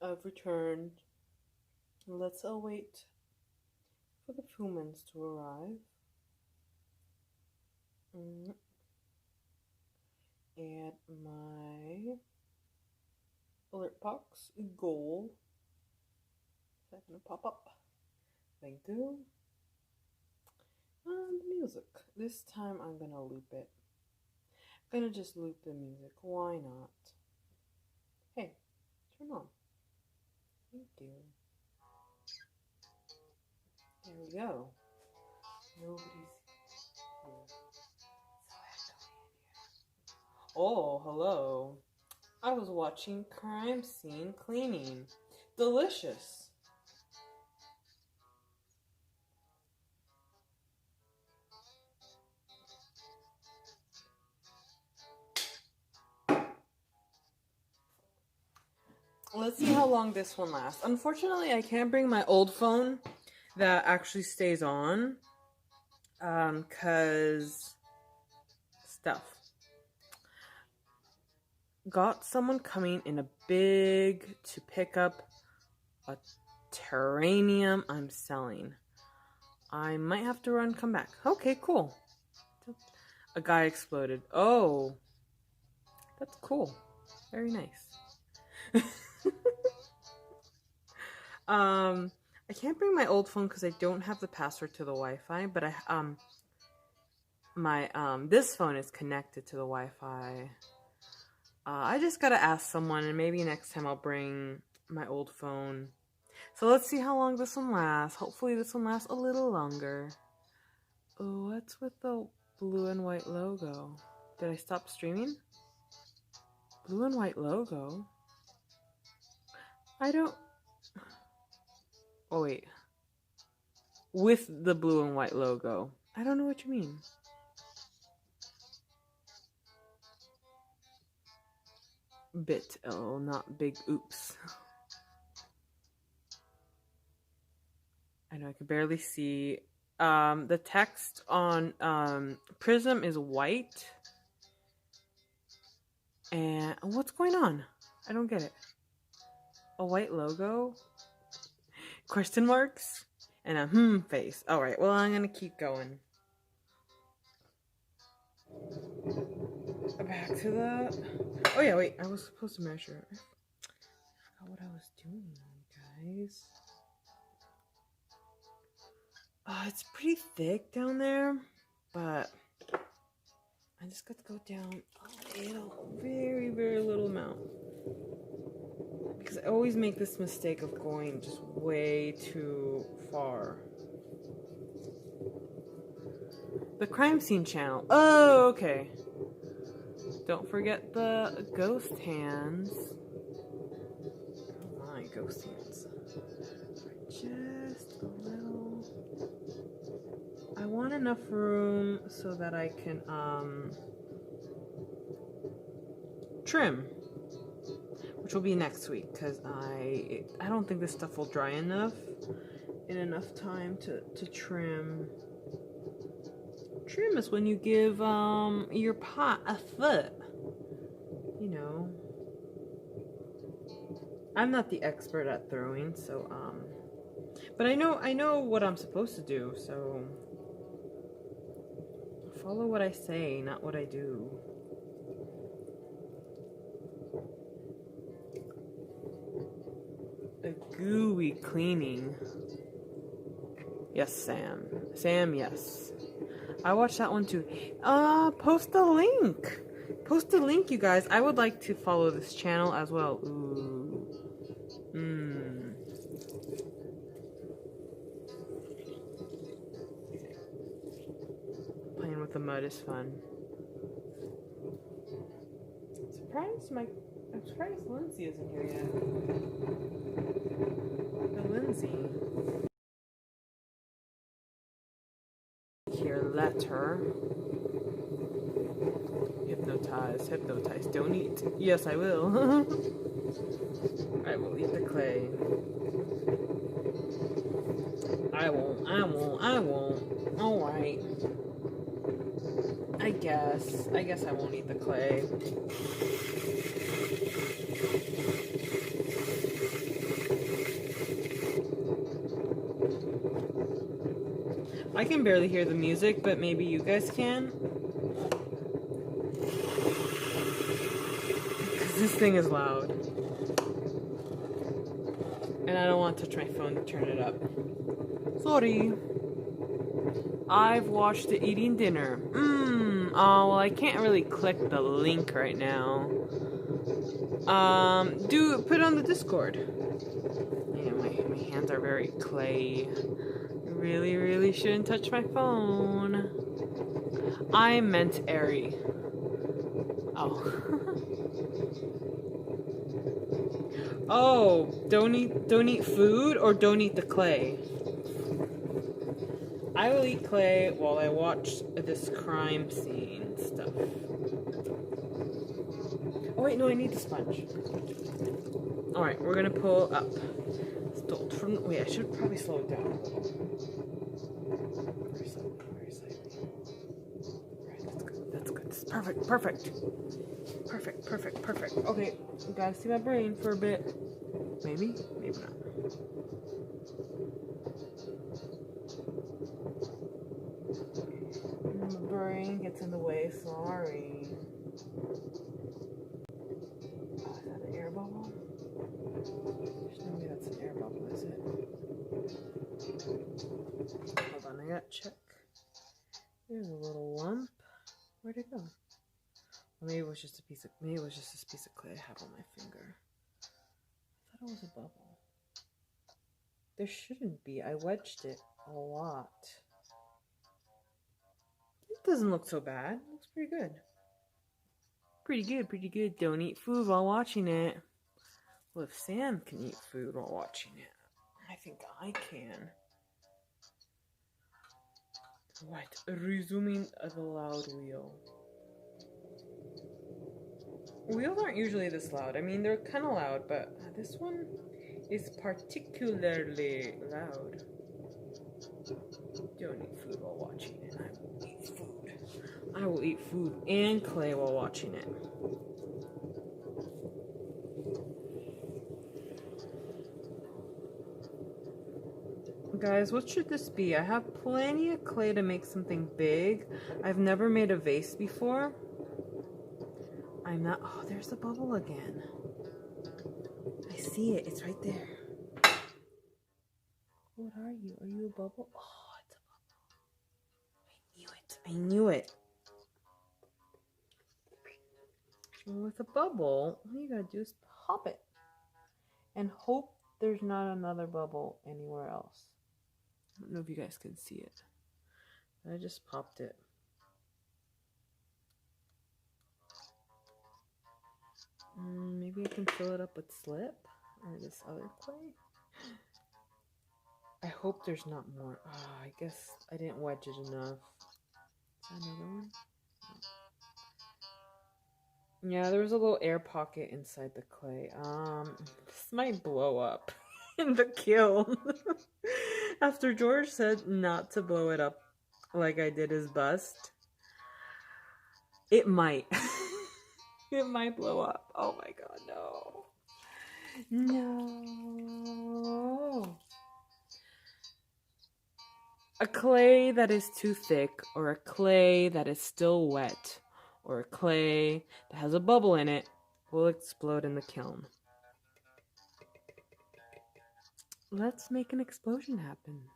I've returned. Let's await for the humans to arrive. Add my alert box goal. Is that gonna pop up? Thank you. And the music. This time I'm gonna loop it. I'm gonna just loop the music. Why not? Hey, turn on. Thank you. There we go. Nobody's here. Oh, hello. I was watching Crime Scene Cleaning. Delicious. Let's see how long this one lasts. Unfortunately, I can't bring my old phone that actually stays on. Cause stuff. Got someone coming in a big to pick up a terranium I'm selling. I might have to run, come back. Okay, cool. A guy exploded. Oh, that's cool. Very nice. I can't bring my old phone because I don't have the password to the Wi-Fi, but this phone is connected to the Wi-Fi. I just gotta ask someone, and maybe next time I'll bring my old phone. So let's see how long this one lasts. Hopefully this one lasts a little longer. Oh, what's with the blue and white logo? Did I stop streaming? Blue and white logo? I don't... Oh, wait. With the blue and white logo. I don't know what you mean. Bit L, not big oops. I know I can barely see. The text on Prism is white. And what's going on? I don't get it. A white logo? Question marks? And a face. Alright, well, I'm gonna keep going. Back to the... Oh yeah, wait, I was supposed to measure. I forgot what I was doing, guys. It's pretty thick down there, but I just got to go down a little, very, very little amount. Because I always make this mistake of going just way too far. The Crime Scene channel. Oh, okay. Don't forget the ghost hands. Oh my, ghost hands. Just a little. I want enough room so that I can trim, which will be next week, because I don't think this stuff will dry enough in enough time to trim. Trim is when you give your pot a foot. You know. I'm not the expert at throwing, so but I know what I'm supposed to do, so follow what I say, not what I do. A gooey cleaning. Yes, Sam. Sam, yes. I watched that one too. Post the link. Post the link, you guys. I would like to follow this channel as well. Ooh. Playing with the mud is fun. I'm surprised Lindsay isn't here yet. The Lindsay. Here, letter. Hypnotize, don't eat. Yes, I will. I will eat the clay. I won't. Alright. I guess I won't eat the clay. I can barely hear the music, but maybe you guys can. Because this thing is loud. And I don't want to touch my phone to turn it up. Sorry. I've watched it eating dinner. Oh, well, I can't really click the link right now. Put it on the Discord. Yeah, my hands are very clay. Really, really shouldn't touch my phone. I meant airy. Oh. Oh, don't eat food or don't eat the clay. I will eat clay while I watch this crime scene stuff. Oh wait, no, I need the sponge. Alright, we're gonna pull up. Wait, I should probably slow it down a little. Very slightly. Alright, that's good. This is perfect. Perfect. Okay, you gotta see my brain for a bit. Maybe not. My brain gets in the way, sorry. Oh, is that an air bubble? There's no way that's an air bubble, is it? Hold on, I gotta check. There's a little lump. Where'd it go? Or maybe it was just this piece of clay I have on my finger. I thought it was a bubble. There shouldn't be. I wedged it a lot. It doesn't look so bad. It looks pretty good. Pretty good. Don't eat food while watching it. Well, if Sam can eat food while watching it, I think I can. Right, resuming the loud wheel. Wheels aren't usually this loud. I mean, they're kind of loud, but this one is particularly loud. Don't eat food while watching it. I will eat food. I will eat food and clay while watching it. Guys, what should this be? I have plenty of clay to make something big. I've never made a vase before. I'm not... Oh, there's the bubble again. I see it. It's right there. What are you? Are you a bubble? Oh, it's a bubble. I knew it. Well, with a bubble, all you gotta do is pop it. And hope there's not another bubble anywhere else. I don't know if you guys can see it. I just popped it. Maybe I can fill it up with slip or this other clay. I hope there's not more. Oh, I guess I didn't wedge it enough. Is that another one? Yeah, there was a little air pocket inside the clay. This might blow up in the kiln. After George said not to blow it up like I did his bust, it might. It might blow up. Oh my god, no. No. A clay that is too thick, or a clay that is still wet, or a clay that has a bubble in it will explode in the kiln. Let's make an explosion happen.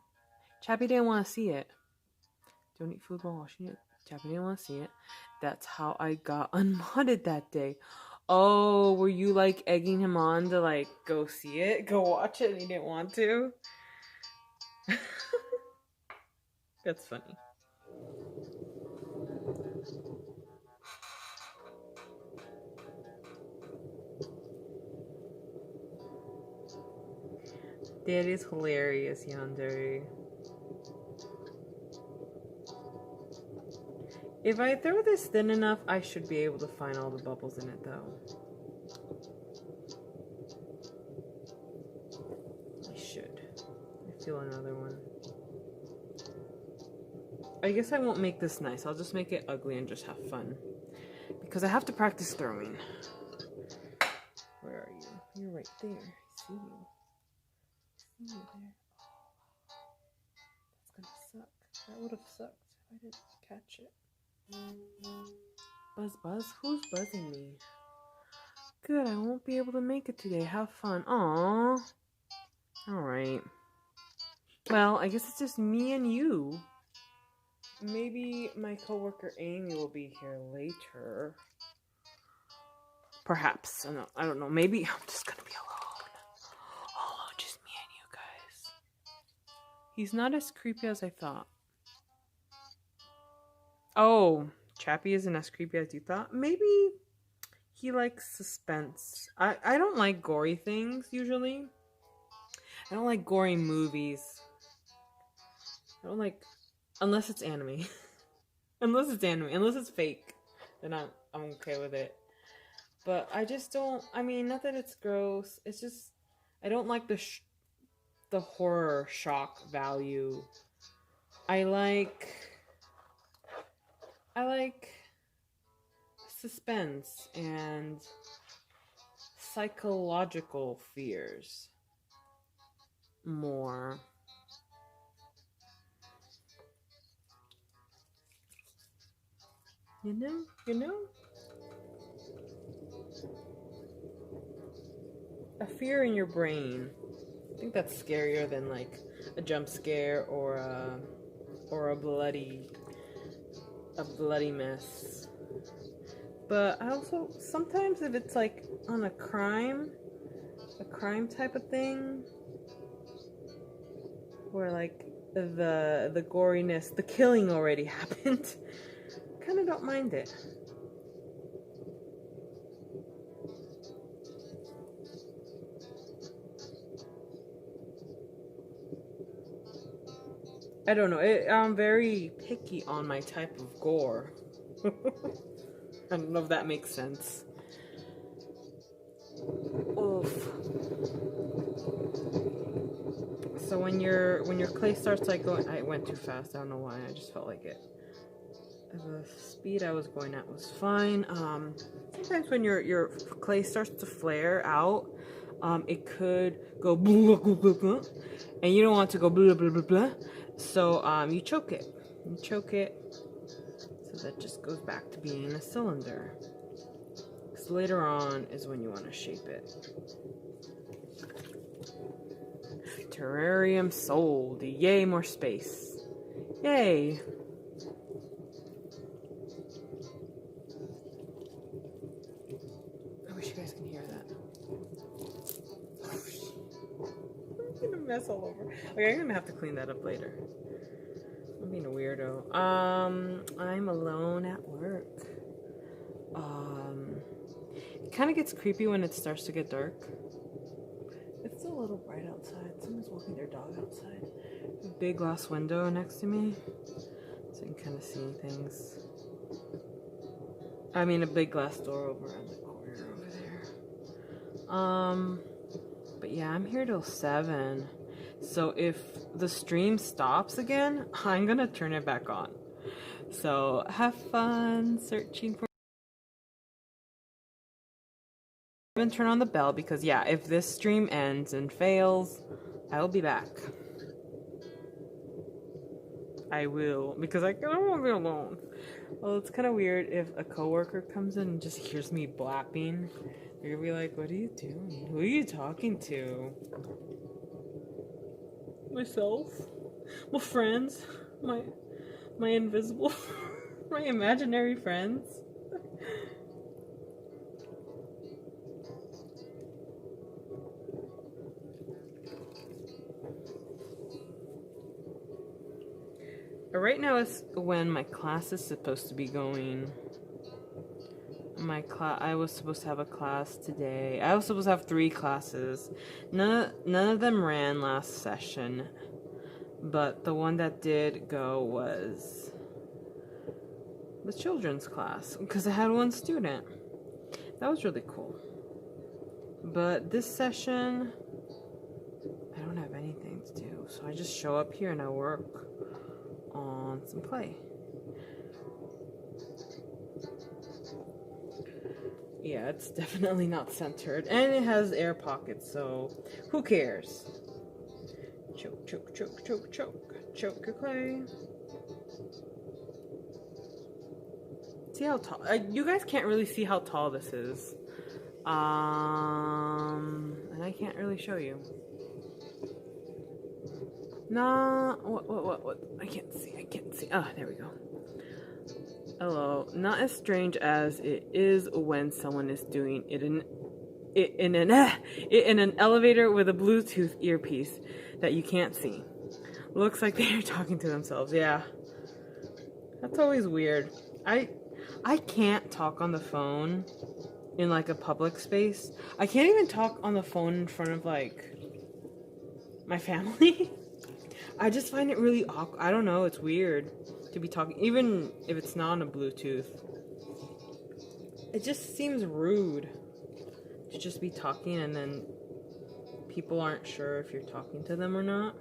Chappie didn't want to see it. Don't eat food while washing it. Chappie didn't want to see it. That's how I got unmodded that day. Oh, were you like egging him on to like go see it? Go watch it and he didn't want to? That's funny. That is hilarious, Yandere. If I throw this thin enough, I should be able to find all the bubbles in it, though. I should. I feel another one. I guess I won't make this nice. I'll just make it ugly and just have fun. Because I have to practice throwing. Where are you? You're right there. I see you. I see you there. That's gonna suck. That would have sucked if I didn't catch it. Buzz, buzz? Who's buzzing me? Good, I won't be able to make it today. Have fun. Aww. Alright. Well, I guess it's just me and you. Maybe my coworker Amy will be here later. Perhaps. I don't know. Maybe I'm just gonna be alone. Oh, just me and you guys. He's not as creepy as I thought. Oh, Chappie isn't as creepy as you thought? Maybe he likes suspense. I don't like gory things, usually. I don't like gory movies. I don't like... Unless it's anime. Unless it's fake. Then I'm okay with it. But I just don't... I mean, not that it's gross. It's just... I don't like the horror shock value. I like suspense and psychological fears more. You know? A fear in your brain. I think that's scarier than like a jump scare or a bloody mess. But I also, sometimes if it's like on a crime type of thing, where like the goriness, the killing already happened, kind of don't mind it. I don't know, I'm very picky on my type of gore. I don't know if that makes sense. Oof. So when your clay starts like going, I went too fast. I don't know why. I just felt like it. The speed I was going at was fine. Sometimes when your clay starts to flare out, it could go blah, blah, blah, blah, and you don't want to go blah blah blah blah. So you choke it. So that just goes back to being a cylinder. Because later on is when you want to shape it. Terrarium sold. Yay, more space. Yay. I wish you guys can hear that. I'm gonna mess all over. Okay, I'm gonna have to clean that up later. I'm being a weirdo. I'm alone at work. It kind of gets creepy when it starts to get dark. It's still a little bright outside. Someone's walking their dog outside. There's a big glass window next to me, so you can kind of see things. I mean, a big glass door over in the corner over there. But yeah, I'm here till 7. So if the stream stops again, I'm gonna turn it back on. So have fun searching for... I'm gonna turn on the bell because yeah, if this stream ends and fails, I will be back. I will, because I don't want to be alone. Well, it's kind of weird if a coworker comes in and just hears me blapping. They're gonna be like, what are you doing? Who are you talking to? Myself? My friends? My invisible... my imaginary friends? Right now is when my class is supposed to be going. I was supposed to have a class today. I was supposed to have 3 classes. None of them ran last session, but the one that did go was the children's class because I had 1 student. That was really cool. But this session, I don't have anything to do, so I just show up here and I work on some clay. Yeah, it's definitely not centered. And it has air pockets, so who cares? Choke, choke, choke, choke, choke. Choke your clay. See how tall? You guys can't really see how tall this is. And I can't really show you. Nah, what? I can't see. Ah, there we go. Hello. Not as strange as it is when someone is doing it in an elevator with a Bluetooth earpiece that you can't see. Looks like they're talking to themselves. Yeah. That's always weird. I can't talk on the phone in like a public space. I can't even talk on the phone in front of like my family. I just find it really awkward. I don't know, it's weird to be talking, even if it's not on a Bluetooth. It just seems rude to just be talking and then people aren't sure if you're talking to them or not.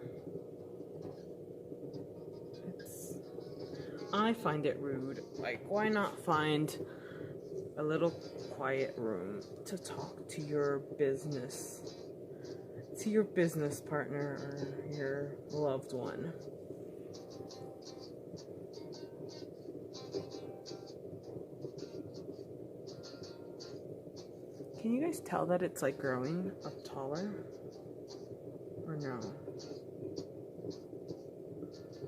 I find it rude. Like, why not find a little quiet room to talk to your business partner or your loved one? Can you guys tell that it's like growing up taller? Or no?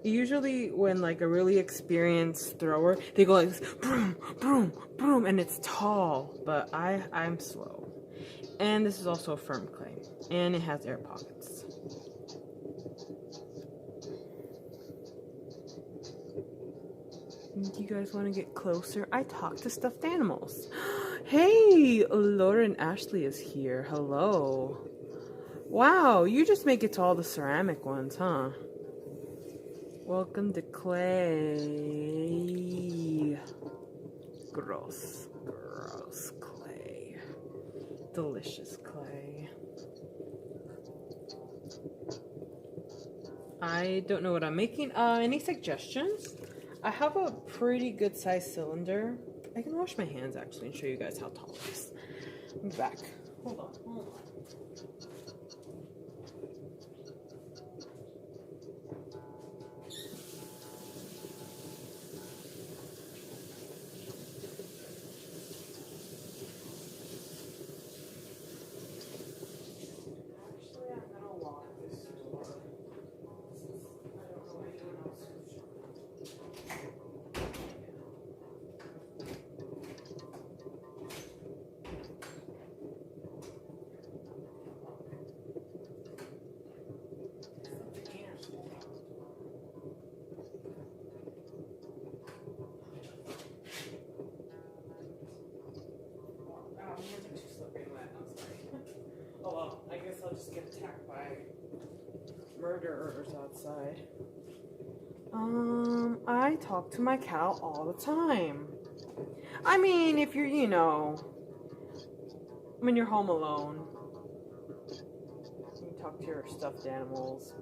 Usually when like a really experienced thrower, they go like this, broom, broom, broom, and it's tall, but I'm slow. And this is also a firm clay, and it has air pockets. Do you guys want to get closer? I talk to stuffed animals. Hey, Lauren Ashley is here. Hello. Wow, you just make it to all the ceramic ones, huh? Welcome to clay. Gross clay. Delicious clay. I don't know what I'm making. Any suggestions? I have a pretty good sized cylinder. I can wash my hands actually and show you guys how tall it is. I'm back. Hold on. Oh well, I guess I'll just get attacked by murderers outside. I talk to my cow all the time. I mean, if you're, when you're home alone, you talk to your stuffed animals.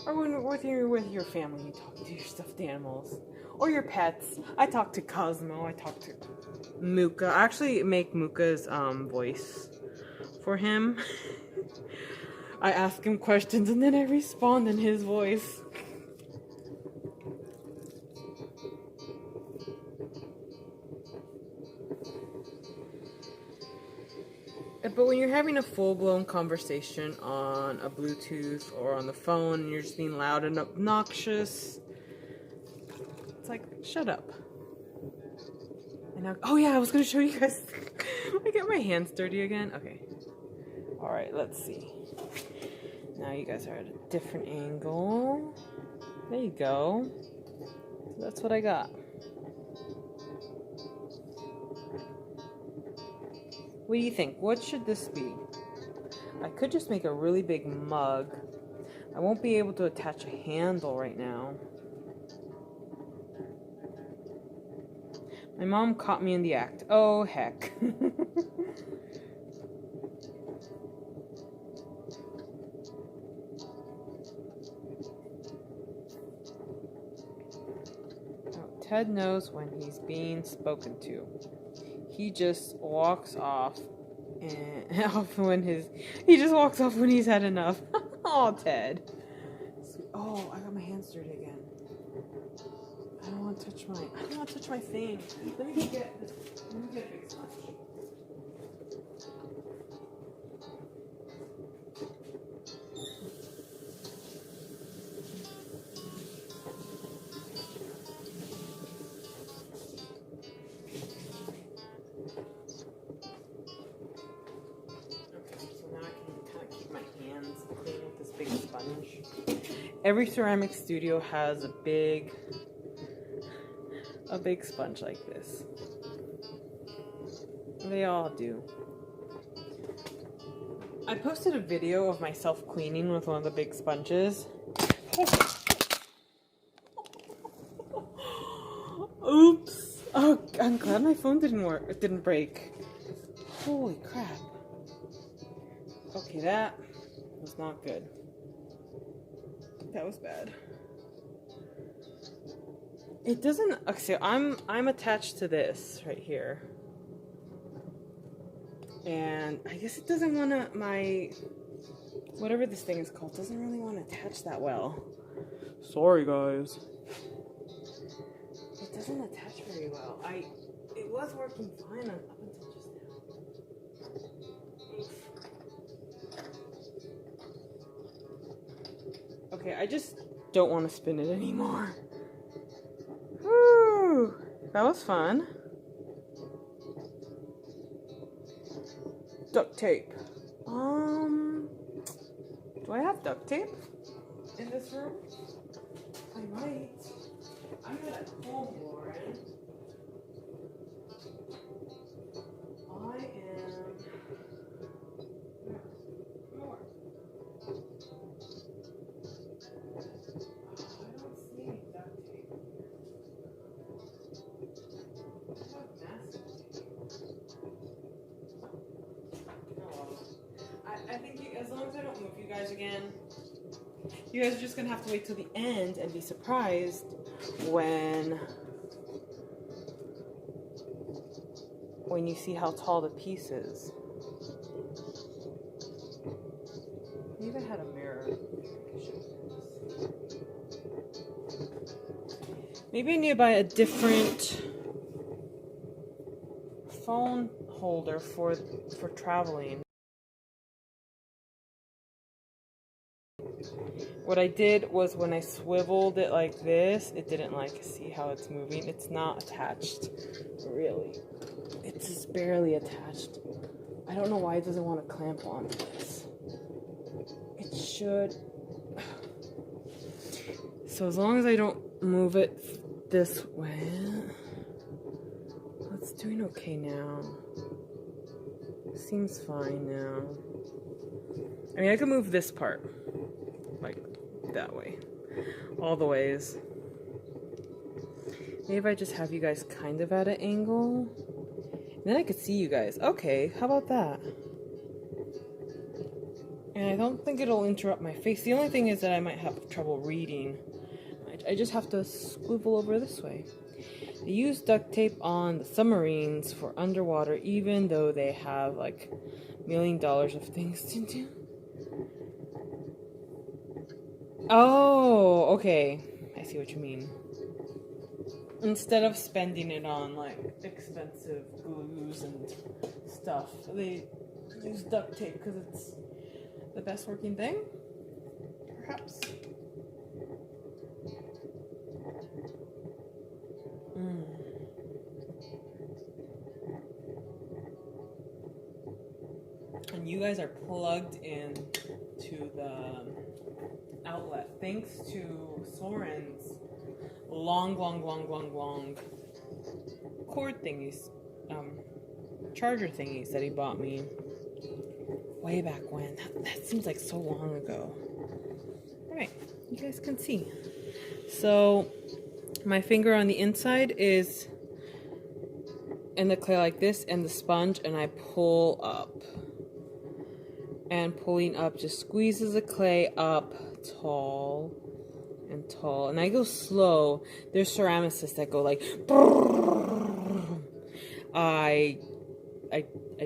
Or when with your family, you talk to your stuffed animals. Or your pets. I talk to Cosmo, I talk to Mooka. I actually make Mooka's voice for him. I ask him questions and then I respond in his voice. But when you're having a full-blown conversation on a Bluetooth or on the phone and you're just being loud and obnoxious, it's like, shut up. And now, oh yeah, I was going to show you guys. I get my hands dirty again. Okay. Alright, let's see. Now you guys are at a different angle. There you go. So that's what I got. What do you think? What should this be? I could just make a really big mug. I won't be able to attach a handle right now. My mom caught me in the act. Oh, heck. Ted knows when he's being spoken to. He just walks off and he just walks off when he's had enough. Oh, Ted. Oh, I got my hands dirty again. I don't want to touch my thing. Let me get a big sponge. Every ceramic studio has a big sponge like this. They all do. I posted a video of myself cleaning with one of the big sponges. Oops. Oh, I'm glad my phone didn't break. Holy crap. Okay, that was not good. That was bad. It doesn't. Okay, I'm attached to this right here, and I guess it doesn't want to. My whatever this thing is called doesn't really want to attach that well. Sorry, guys. It doesn't attach very well. It was working fine up until just now. Okay, I just don't want to spin it anymore. Woo! That was fun. Duct tape. Do I have duct tape in this room? I might. I'm at home, Lauren. I am. More. I think as long as I don't move you guys again, you guys are just gonna have to wait till the end and be surprised when you see how tall the piece is. I even had a mirror. Maybe I need to buy a different phone holder for traveling. What I did was when I swiveled it like this, it didn't see how it's moving. It's not attached, really. It's just barely attached. I don't know why it doesn't want to clamp onto this. It should. So as long as I don't move it this way, it's doing okay now. Seems fine now. I mean, I could move this part. Like that way. All the ways. Maybe if I just have you guys kind of at an angle. Then I could see you guys. Okay, how about that? And I don't think it'll interrupt my face. The only thing is that I might have trouble reading. I just have to swivel over this way. They use duct tape on the submarines for underwater, even though they have like $1 million of things to do. Oh, okay. I see what you mean. Instead of spending it on like expensive glues and stuff, they use duct tape because it's the best working thing? Perhaps. And you guys are plugged in to the outlet thanks to Soren's long cord thingies, charger thingies that he bought me way back when. That seems like so long ago. Alright, you guys can see. So my finger on the inside is in the clay like this, and the sponge, and I pull up. And pulling up just squeezes the clay up tall and tall, and I go slow. There's ceramicists that go like, I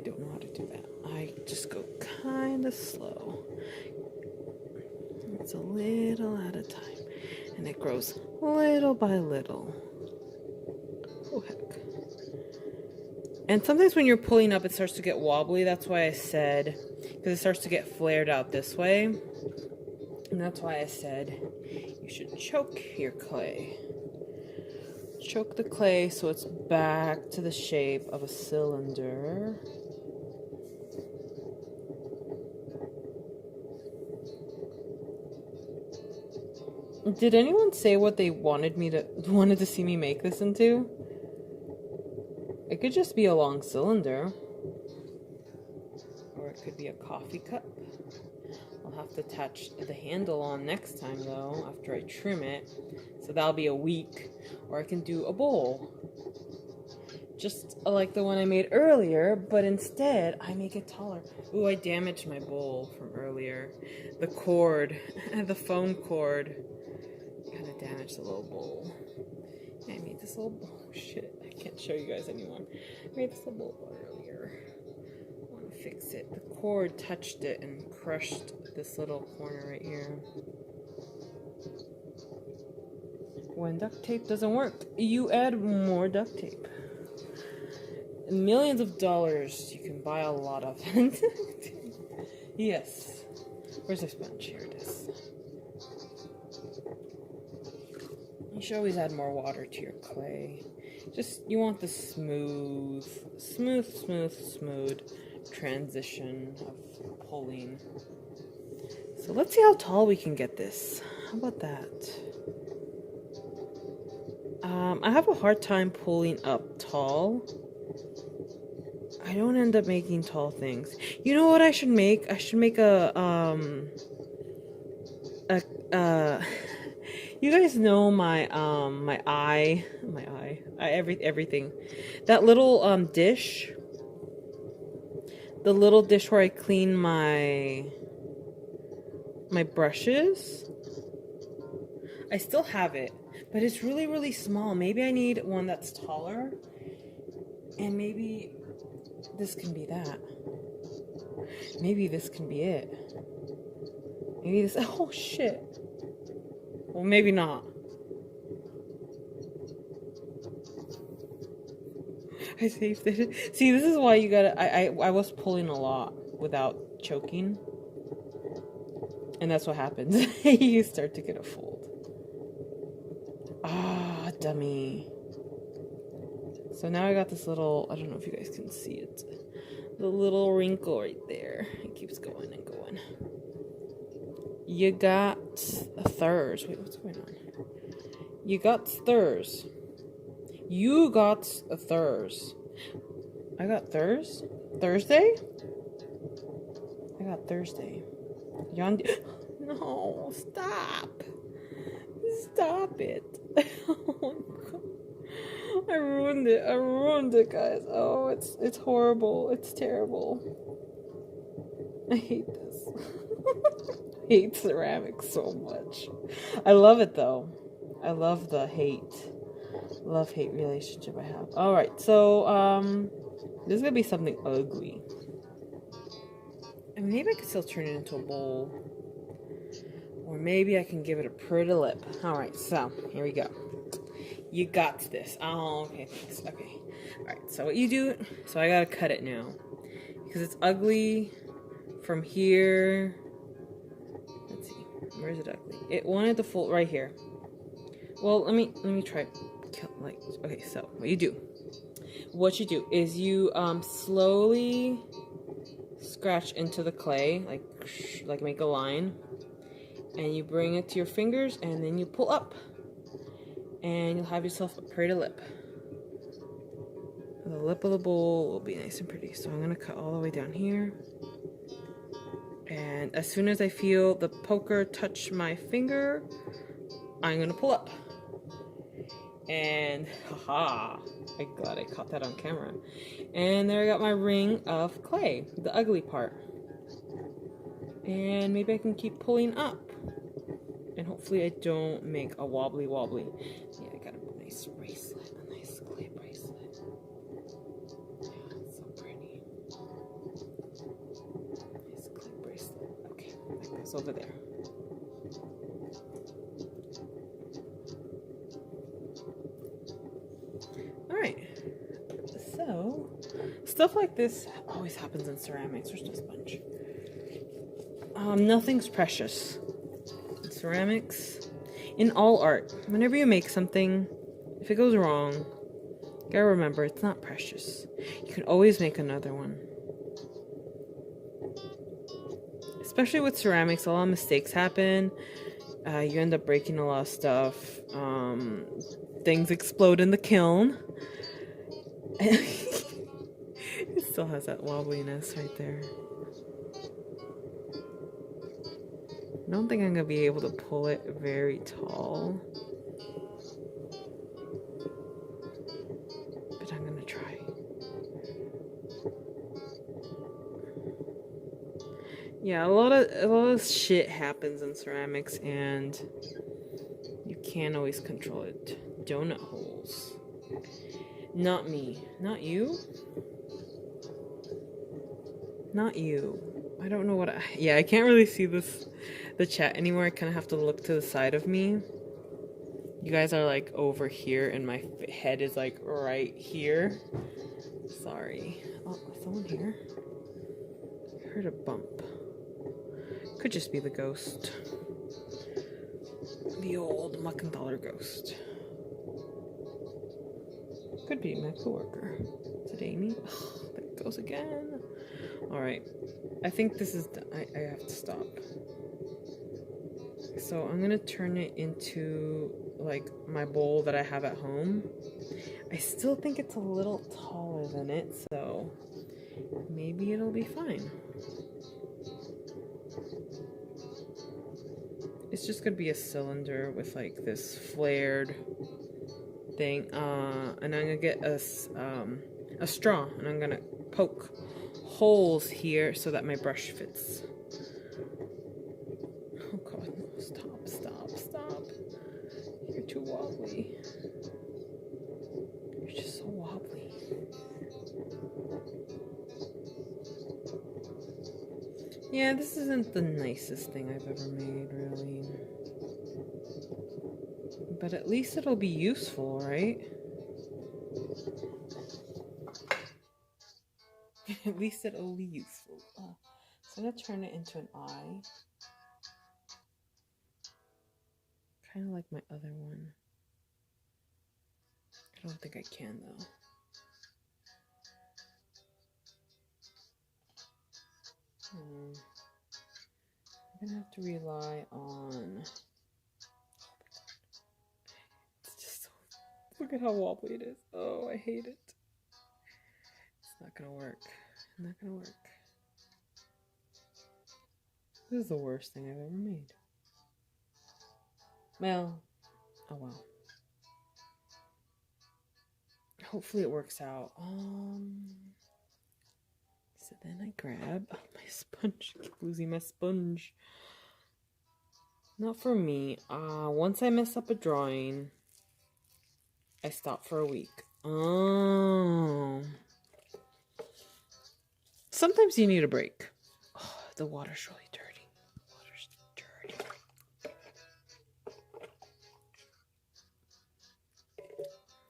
don't know how to do that. I just go kind of slow. It's a little at a time, and it grows little by little. Oh heck. And sometimes when you're pulling up, it starts to get wobbly. That's why I said, because it starts to get flared out this way. And that's why I said you should choke your clay. Choke the clay so it's back to the shape of a cylinder. Did anyone say what they wanted to see me make this into? It could just be a long cylinder. Or it could be a coffee cup. I'll have to attach the handle on next time though, after I trim it. So that'll be a week. Or I can do a bowl. Just like the one I made earlier, but instead I make it taller. Ooh, I damaged my bowl from earlier. The cord, the phone cord, kind of damaged the little bowl. I made this little bowl. Oh, shit, I can't show you guys anymore. I made this little bowl earlier. I want to fix it. The cord touched it and crushed this little corner right here. When duct tape doesn't work, you add more duct tape. Millions of dollars, you can buy a lot of it. Yes. Where's the sponge? Here it is. You should always add more water to your clay. Just, you want the smooth transition of pulling. So let's see how tall we can get this. How about that? I have a hard time pulling up tall. I don't end up making tall things. You know what I should make? I should make you guys know everything. That little dish. The little dish where I clean my brushes. I still have it, but it's really, really small. Maybe I need one that's taller. And maybe this can be that. Maybe this can be it. Maybe this, oh shit. Well, maybe not. I saved it. See, this is why you gotta, I was pulling a lot without choking. And that's what happens. You start to get a fold. Ah, dummy. So now I got this little, I don't know if you guys can see it. The little wrinkle right there. It keeps going and going. You got a thurs. Wait, what's going on? You got thurs. You got a thurs. I got thurs? Thursday? I got Thursday. No, stop. Stop it. Oh my God. I ruined it, guys. Oh, it's horrible. It's terrible. I hate this. I hate ceramics so much. I love it though. I love the love-hate relationship I have. Alright, so this is gonna be something ugly. And maybe I could still turn it into a bowl. Or maybe I can give it a pretty lip. Alright, so here we go. You got this. Oh, okay, thanks. Okay. Alright, so what you do, so I gotta cut it now. Because it's ugly from here. Let's see. Where is it ugly? It wanted to fold right here. Well, let me try. Like, okay, so what you do is you slowly scratch into the clay, like make a line, and you bring it to your fingers, and then you pull up. And you'll have yourself a pretty lip. The lip of the bowl will be nice and pretty. So I'm going to cut all the way down here. And as soon as I feel the poker touch my finger, I'm going to pull up. And haha, I'm glad I caught that on camera. And there I got my ring of clay, the ugly part. And maybe I can keep pulling up. And hopefully I don't make a wobbly. Yeah, I got a nice bracelet, a nice clay bracelet. Yeah, it's so pretty. Nice clay bracelet. Okay, that goes over there. Alright, so stuff like this always happens in ceramics. There's no sponge. Nothing's precious. In ceramics, in all art, whenever you make something, if it goes wrong, you gotta remember it's not precious. You can always make another one. Especially with ceramics, a lot of mistakes happen. You end up breaking a lot of stuff. Things explode in the kiln. It still has that wobbliness right there. I don't think I'm gonna be able to pull it very tall, but I'm gonna try. Yeah, a lot of shit happens in ceramics, and you can't always control it. Donut holes. Not me. Not you? Not you. I don't know what I can't really see the chat anymore. I kind of have to look to the side of me. You guys are like over here and my head is like right here. Sorry. Oh, is someone here? I heard a bump. Could just be the ghost. The old Muckenthaler ghost. Could be my coworker. Is it Amy? Oh, there it goes again. Alright. I think this is... I have to stop. So I'm gonna turn it into like my bowl that I have at home. I still think it's a little taller than it, so maybe it'll be fine. It's just gonna be a cylinder with like this flared thing, and I'm gonna get a straw, and I'm gonna poke holes here so that my brush fits. Oh god, no, stop. You're too wobbly. You're just so wobbly. Yeah, this isn't the nicest thing I've ever made, really. But at least it'll be useful, right? At least it'll be useful. So I'm gonna turn it into an eye. Kind of like my other one. I don't think I can, though. I'm gonna have to rely on... It's just so... Look at how wobbly it is. Oh, I hate it. It's not gonna work. Not gonna work. This is the worst thing I've ever made. Well, oh well. Hopefully it works out. So then I grab my sponge. I keep losing my sponge. Not for me. Once I mess up a drawing, I stop for a week. Oh. Sometimes you need a break. Oh, the water's really dirty.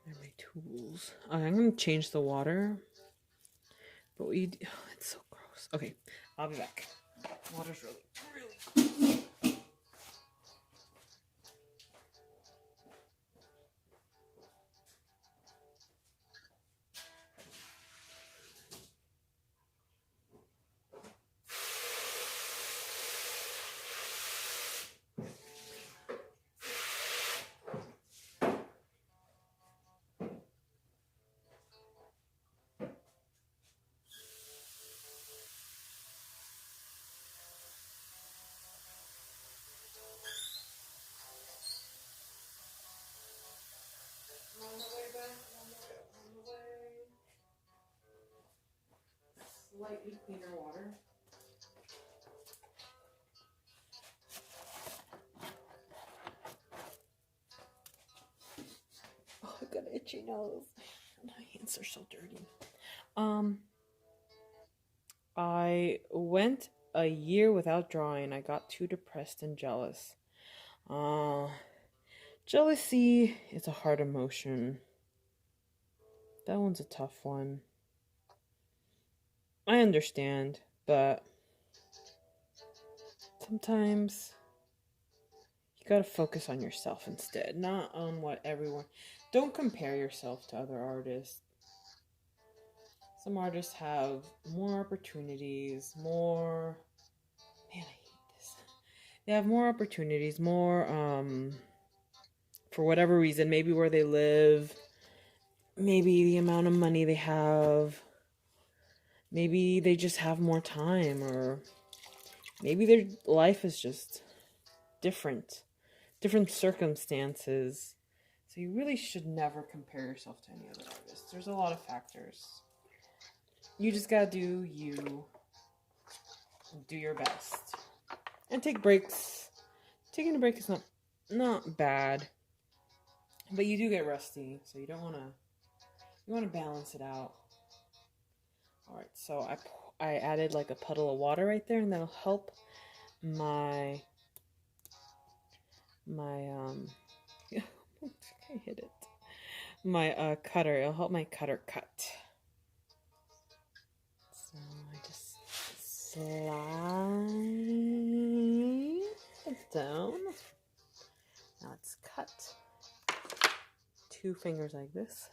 There are my tools. I'm going to change the water. But it's so gross. Okay, I'll be back. Water's really gross. Slightly cleaner water. I got an itchy nose. My hands are so dirty. I went a year without drawing. I got too depressed and jealous. Jealousy is a hard emotion. That one's a tough one. I understand, but sometimes you gotta focus on yourself instead, not on what everyone. Don't compare yourself to other artists. Some artists have more opportunities, more. Man, I hate this. They have more opportunities, more, for whatever reason, maybe where they live, maybe the amount of money they have, maybe they just have more time, or maybe their life is just different circumstances. So you really should never compare yourself to any other artist. There's a lot of factors. You just gotta do you, do your best, and take breaks. Taking a break is not bad, but you do get rusty, so you want to balance it out. All right, so I added like a puddle of water right there, and that'll help my I hit it. My cutter. It'll help my cutter cut. So I just slide it down. Now it's cut. 2 fingers like this.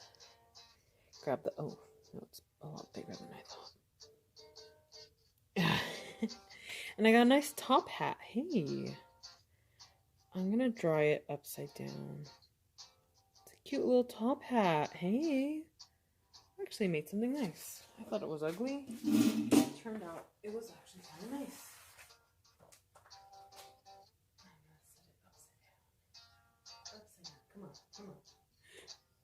Grab the, oh, no, it's a lot bigger than I thought. And I got a nice top hat. Hey. I'm gonna dry it upside down. It's a cute little top hat. Hey. I actually made something nice. I thought it was ugly. It turned out it was actually kind of nice. I'm gonna set it upside down. Upside down. Come on.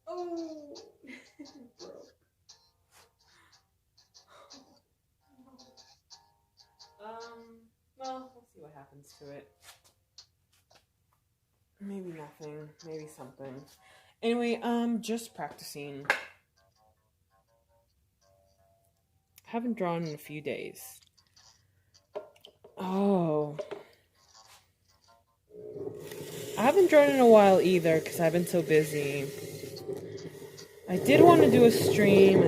Oh! It broke. Well, we'll see what happens to it. Maybe nothing. Maybe something. Anyway, just practicing. I haven't drawn in a few days. Oh. I haven't drawn in a while either because I've been so busy. I did want to do a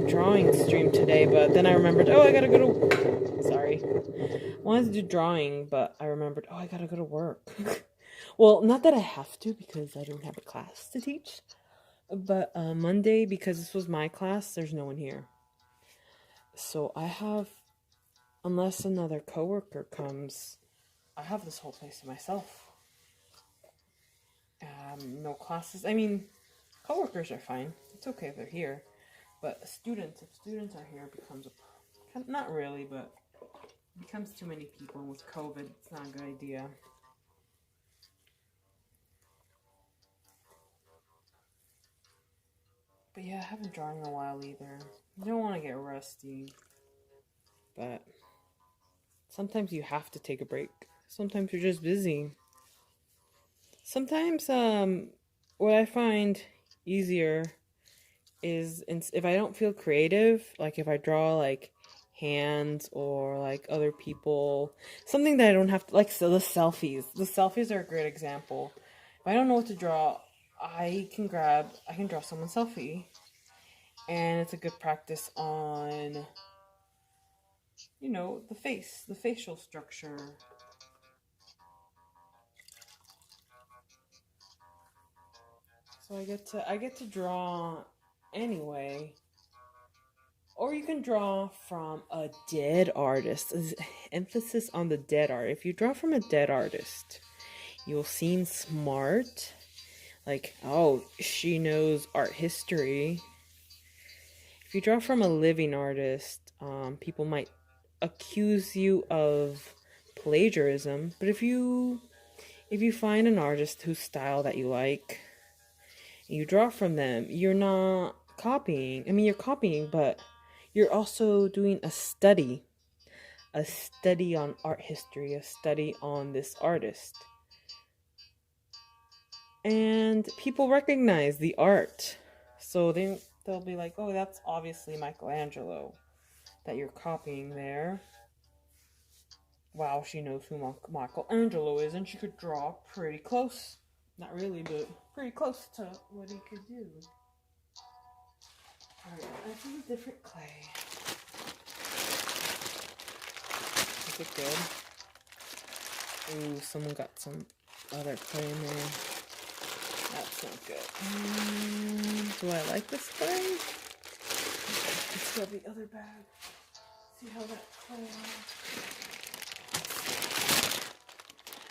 drawing stream today, but then I remembered, oh, I gotta go to... Sorry. I wanted to do drawing, but I remembered, oh, I gotta go to work. Well, not that I have to because I don't have a class to teach. But Monday, because this was my class, there's no one here. So I have, unless another coworker comes, I have this whole place to myself. No classes. I mean, coworkers are fine. It's okay if they're here. But if students are here, it becomes not really, but it becomes too many people. And with COVID, it's not a good idea. But yeah, I haven't drawn in a while either. I don't want to get rusty. But sometimes you have to take a break. Sometimes you're just busy. Sometimes what I find easier is if I don't feel creative, like if I draw like hands or like other people, something that I don't have to, like, so the selfies are a great example. If I don't know what to draw, I can draw someone's selfie, and it's a good practice on, you know, the facial structure. So I get to draw anyway. Or you can draw from a dead artist. Emphasis on the dead art. If you draw from a dead artist, you'll seem smart. Like, oh, she knows art history. If you draw from a living artist, people might accuse you of plagiarism. But if you find an artist whose style that you like, and you draw from them, you're not copying. I mean, you're copying, but you're also doing a study on art history, a study on this artist. And people recognize the art. So they'll be like, oh, that's obviously Michelangelo that you're copying there. Wow, she knows who Michelangelo is, and she could draw pretty close. Not really, but pretty close to what he could do. Alright, this is a different clay. Is it good? Ooh, someone got some other clay in there. That's not good. Do I like this clay? Let's grab the other bag. See how that clay is.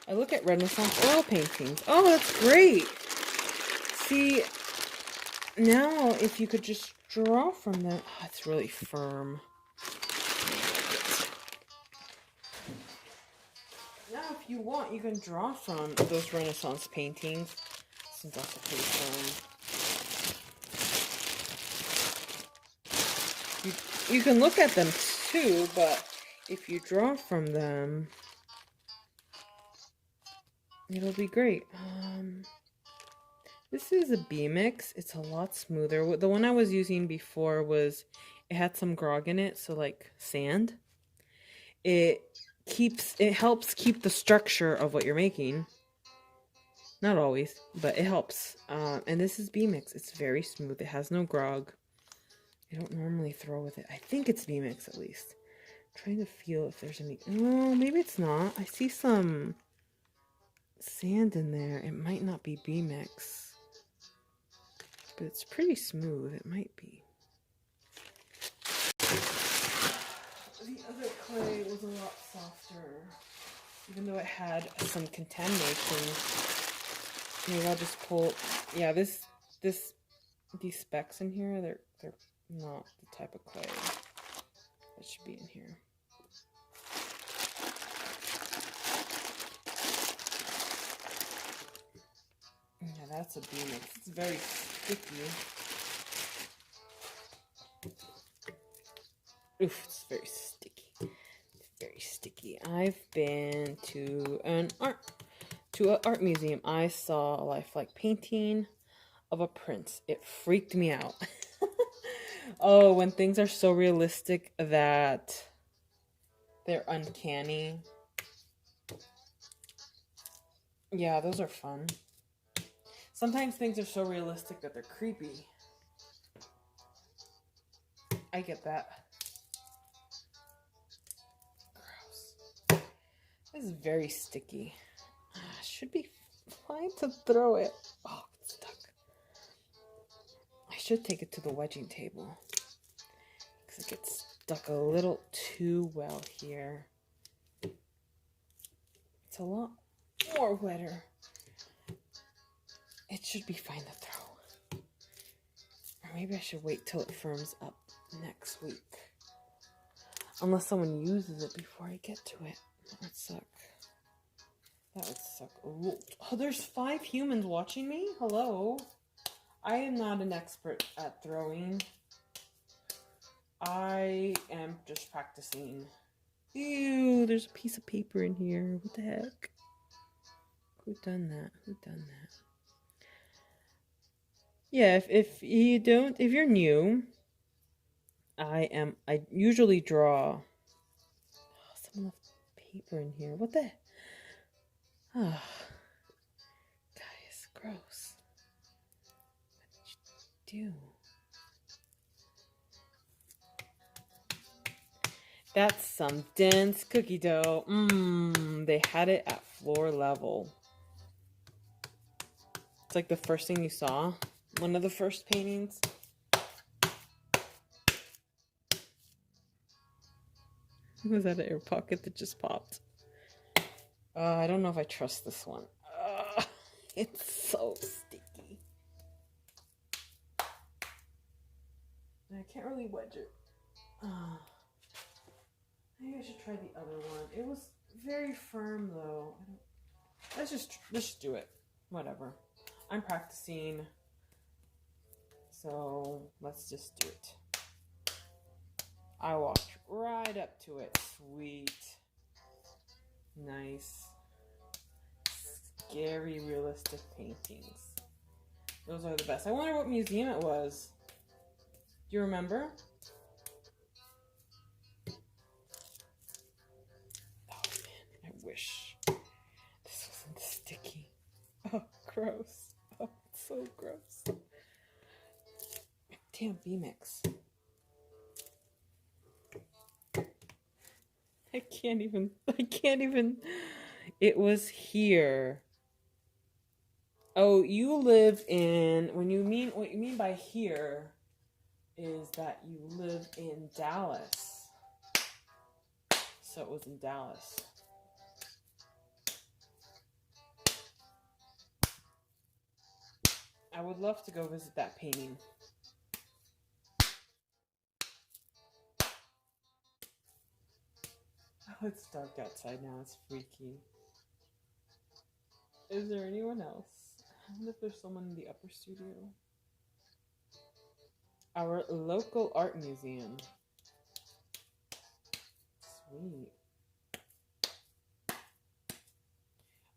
I look at Renaissance oil paintings. Oh, that's great. See, now if you could just draw from that. Oh, it's really firm. Now if you want, you can draw from those Renaissance paintings. Since that's pretty firm. You can look at them too, but if you draw from them, it'll be great. This is a B-Mix. It's a lot smoother. The one I was using before it had some grog in it, so like sand. It helps keep the structure of what you're making. Not always, but it helps. And this is B-Mix. It's very smooth. It has no grog. I don't normally throw with it. I think it's B-Mix at least. I'm trying to feel if there's any. Oh, maybe it's not. I see some sand in there. It might not be B-Mix. But it's pretty smooth. It might be. The other clay was a lot softer. Even though it had some contamination. Maybe I'll just pull. Yeah, these specks in here, they're not the type of clay that should be in here. Yeah, that's a B-Mix. It's very sticky. Oof, it's very sticky. It's very sticky. I've been to an art museum. I saw a lifelike painting of a prince. It freaked me out. Oh, when things are so realistic that they're uncanny. Yeah, those are fun. Sometimes things are so realistic that they're creepy. I get that. Gross. This is very sticky. Should be fine to throw it. Oh, it's stuck. I should take it to the wedging table. Because it gets stuck a little too well here. It's a lot more wetter. It should be fine to throw. Or maybe I should wait till it firms up next week. Unless someone uses it before I get to it. That would suck. That would suck. Oh, there's 5 humans watching me? Hello? I am not an expert at throwing. I am just practicing. Ew, there's a piece of paper in here. What the heck? Who done that? Who done that? Yeah, if you're new, I usually draw. Oh, someone left paper in here. What the? Oh, guys, gross. What did you do? That's some dense cookie dough. They had it at floor level. It's like the first thing you saw. One of the first paintings. Was that an air pocket that just popped? I don't know if I trust this one. It's so sticky. I can't really wedge it. Maybe I should try the other one. It was very firm though. Let's just do it. Whatever. I'm practicing. So let's just do it. I walked right up to it. Sweet. Nice. Scary realistic paintings. Those are the best. I wonder what museum it was. Do you remember? Oh man, I wish this wasn't sticky. Oh, gross. Oh, it's so gross. Damn B-Mix. I can't even. It was here. Oh, you live in, what you mean by here is that you live in Dallas. So it was in Dallas. I would love to go visit that painting. Oh, it's dark outside now. It's freaky. Is there anyone else? I wonder if there's someone in the upper studio. Our local art museum. Sweet.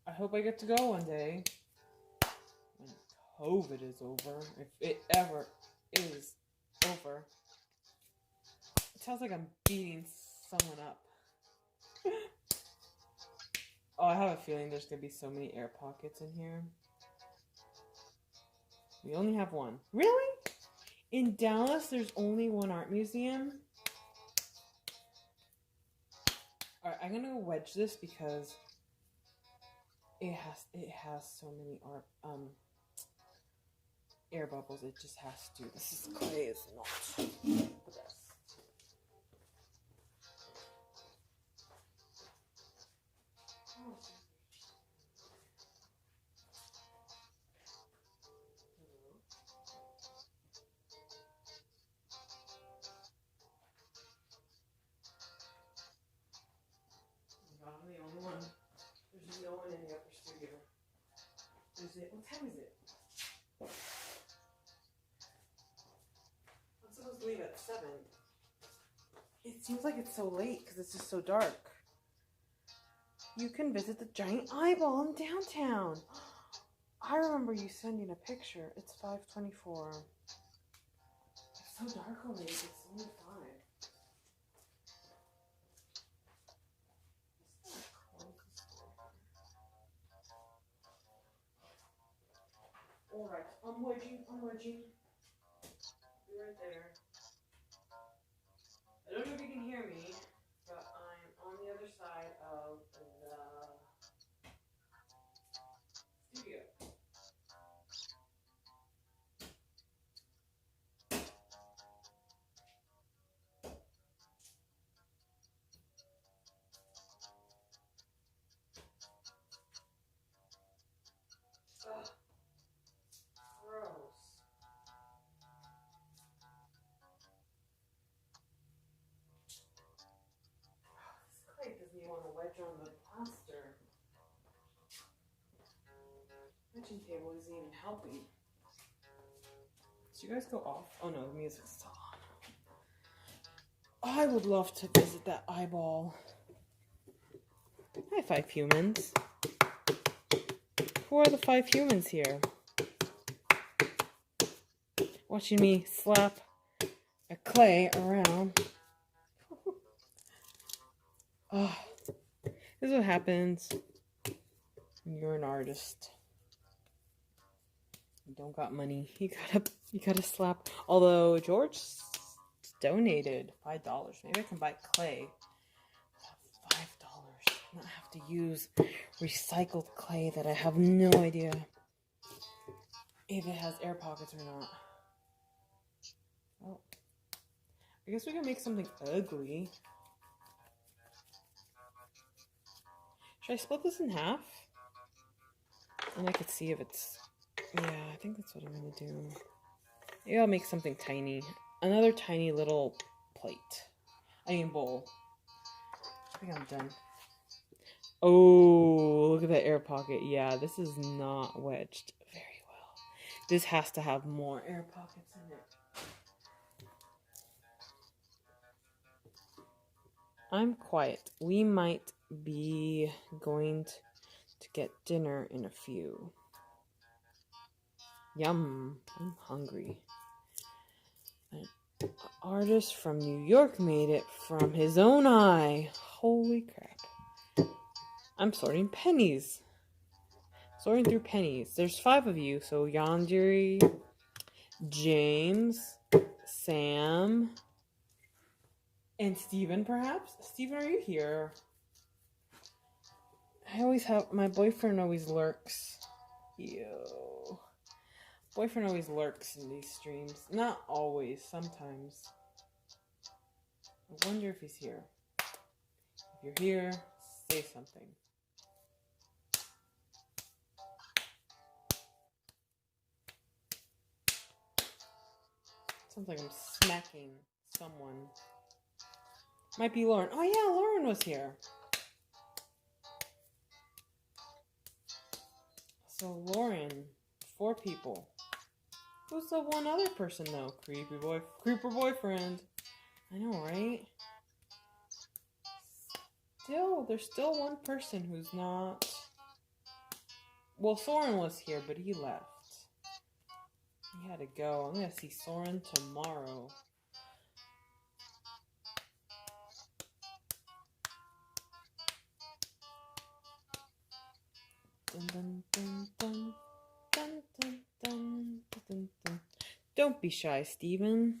I hope I get to go one day. When COVID is over. If it ever is over. It sounds like I'm beating someone up. Oh, I have a feeling there's going to be so many air pockets in here. We only have one. Really? In Dallas, there's only one art museum? Alright, I'm going to wedge this because it has so many air bubbles. It just has to. This clay is not the best. I'm the only one. There's no one in the upper studio. What time is it? I'm supposed to leave at 7. It seems like it's so late because it's just so dark. You can visit the giant eyeball in downtown. I remember you sending a picture. It's 5:24. It's so dark already. It's only 5. Alright, I'm wedging. Be right there. I don't know if you can hear me, but I'm on the other side of the studio. Ugh. Gross. This clay doesn't even want to wedge on the plaster. Kitchen table isn't even helping. Did you guys go off? Oh no, the music's still on. I would love to visit that eyeball. Hi, 5 humans. Who are the 5 humans here? Watching me slap a clay around. Oh, this is what happens when you're an artist. You don't got money. You gotta slap. Although George donated $5. Maybe I can buy clay. $5. Not have to use recycled clay that I have no idea if it has air pockets or not. Oh, I guess we can make something ugly. Should I split this in half? And I could see if it's... Yeah, I think that's what I'm going to do. Maybe I'll make something tiny. Another tiny little plate. Bowl. I think I'm done. Oh, look at that air pocket. Yeah, this is not wedged very well. This has to have more air pockets in it. I'm quiet. We might be going to get dinner in a few. Yum. I'm hungry. An artist from New York made it from his own eye. Holy crap. I'm sorting pennies. Sorting through pennies. There's 5 of you. So Yandere, James, Sam, and Steven, perhaps? Steven, are you here? I always have... My boyfriend always lurks. Ew. Boyfriend always lurks in these streams. Not always. Sometimes. I wonder if he's here. If you're here, say something. Sounds like I'm smacking someone. Might be Lauren. Oh yeah, Lauren was here. So Lauren, 4 people. Who's the one other person though? Creeper boyfriend. I know, right? There's still one person who's not. Well, Soren was here, but he left. He had to go. I'm gonna see Soren tomorrow. Dun, dun, dun, dun, dun, dun, dun, dun, dun. Don't be shy, Steven.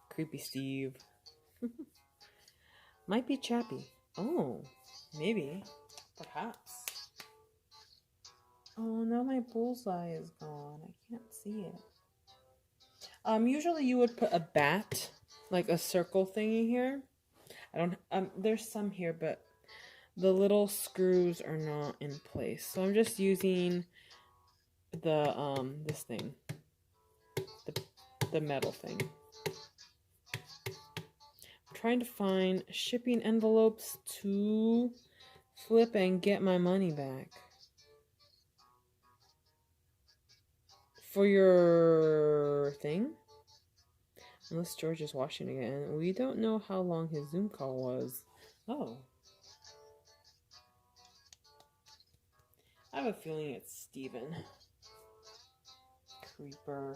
Creepy Steve. Might be Chappy. Oh, maybe. Perhaps. Oh, now my bullseye is gone. I can't see it. Usually you would put a bat, like a circle thingy here. I don't, there's some here, but the little screws are not in place. So I'm just using the, this thing. The metal thing. I'm trying to find shipping envelopes to flip and get my money back. For your thing? Unless George is watching again. We don't know how long his Zoom call was. Oh. I have a feeling it's Steven. Creeper.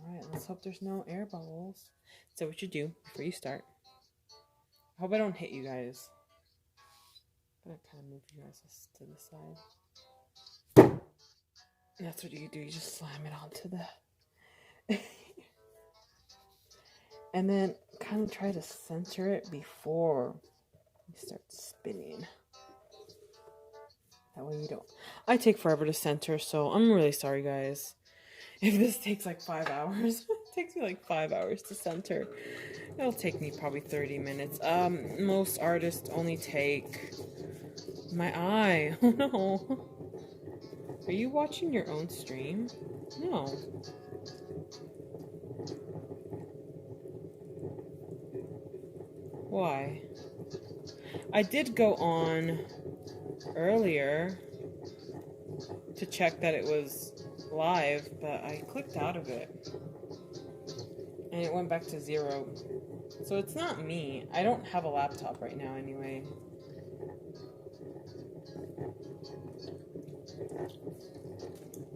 Alright, let's hope there's no air bubbles. So what you do before you start. I hope I don't hit you guys. I'm gonna kind of move you guys to the side. That's what you do. You just slam it onto the... and then kind of try to center it before you start spinning. That way you don't... I take forever to center, so I'm really sorry, guys. If this takes like 5 hours, it takes me like 5 hours to center. It'll take me probably 30 minutes. Most artists only take... My eye. Oh no. Are you watching your own stream? No. Why? I did go on earlier to check that it was live, but I clicked out of it and it went back to 0. So it's not me. I don't have a laptop right now anyway.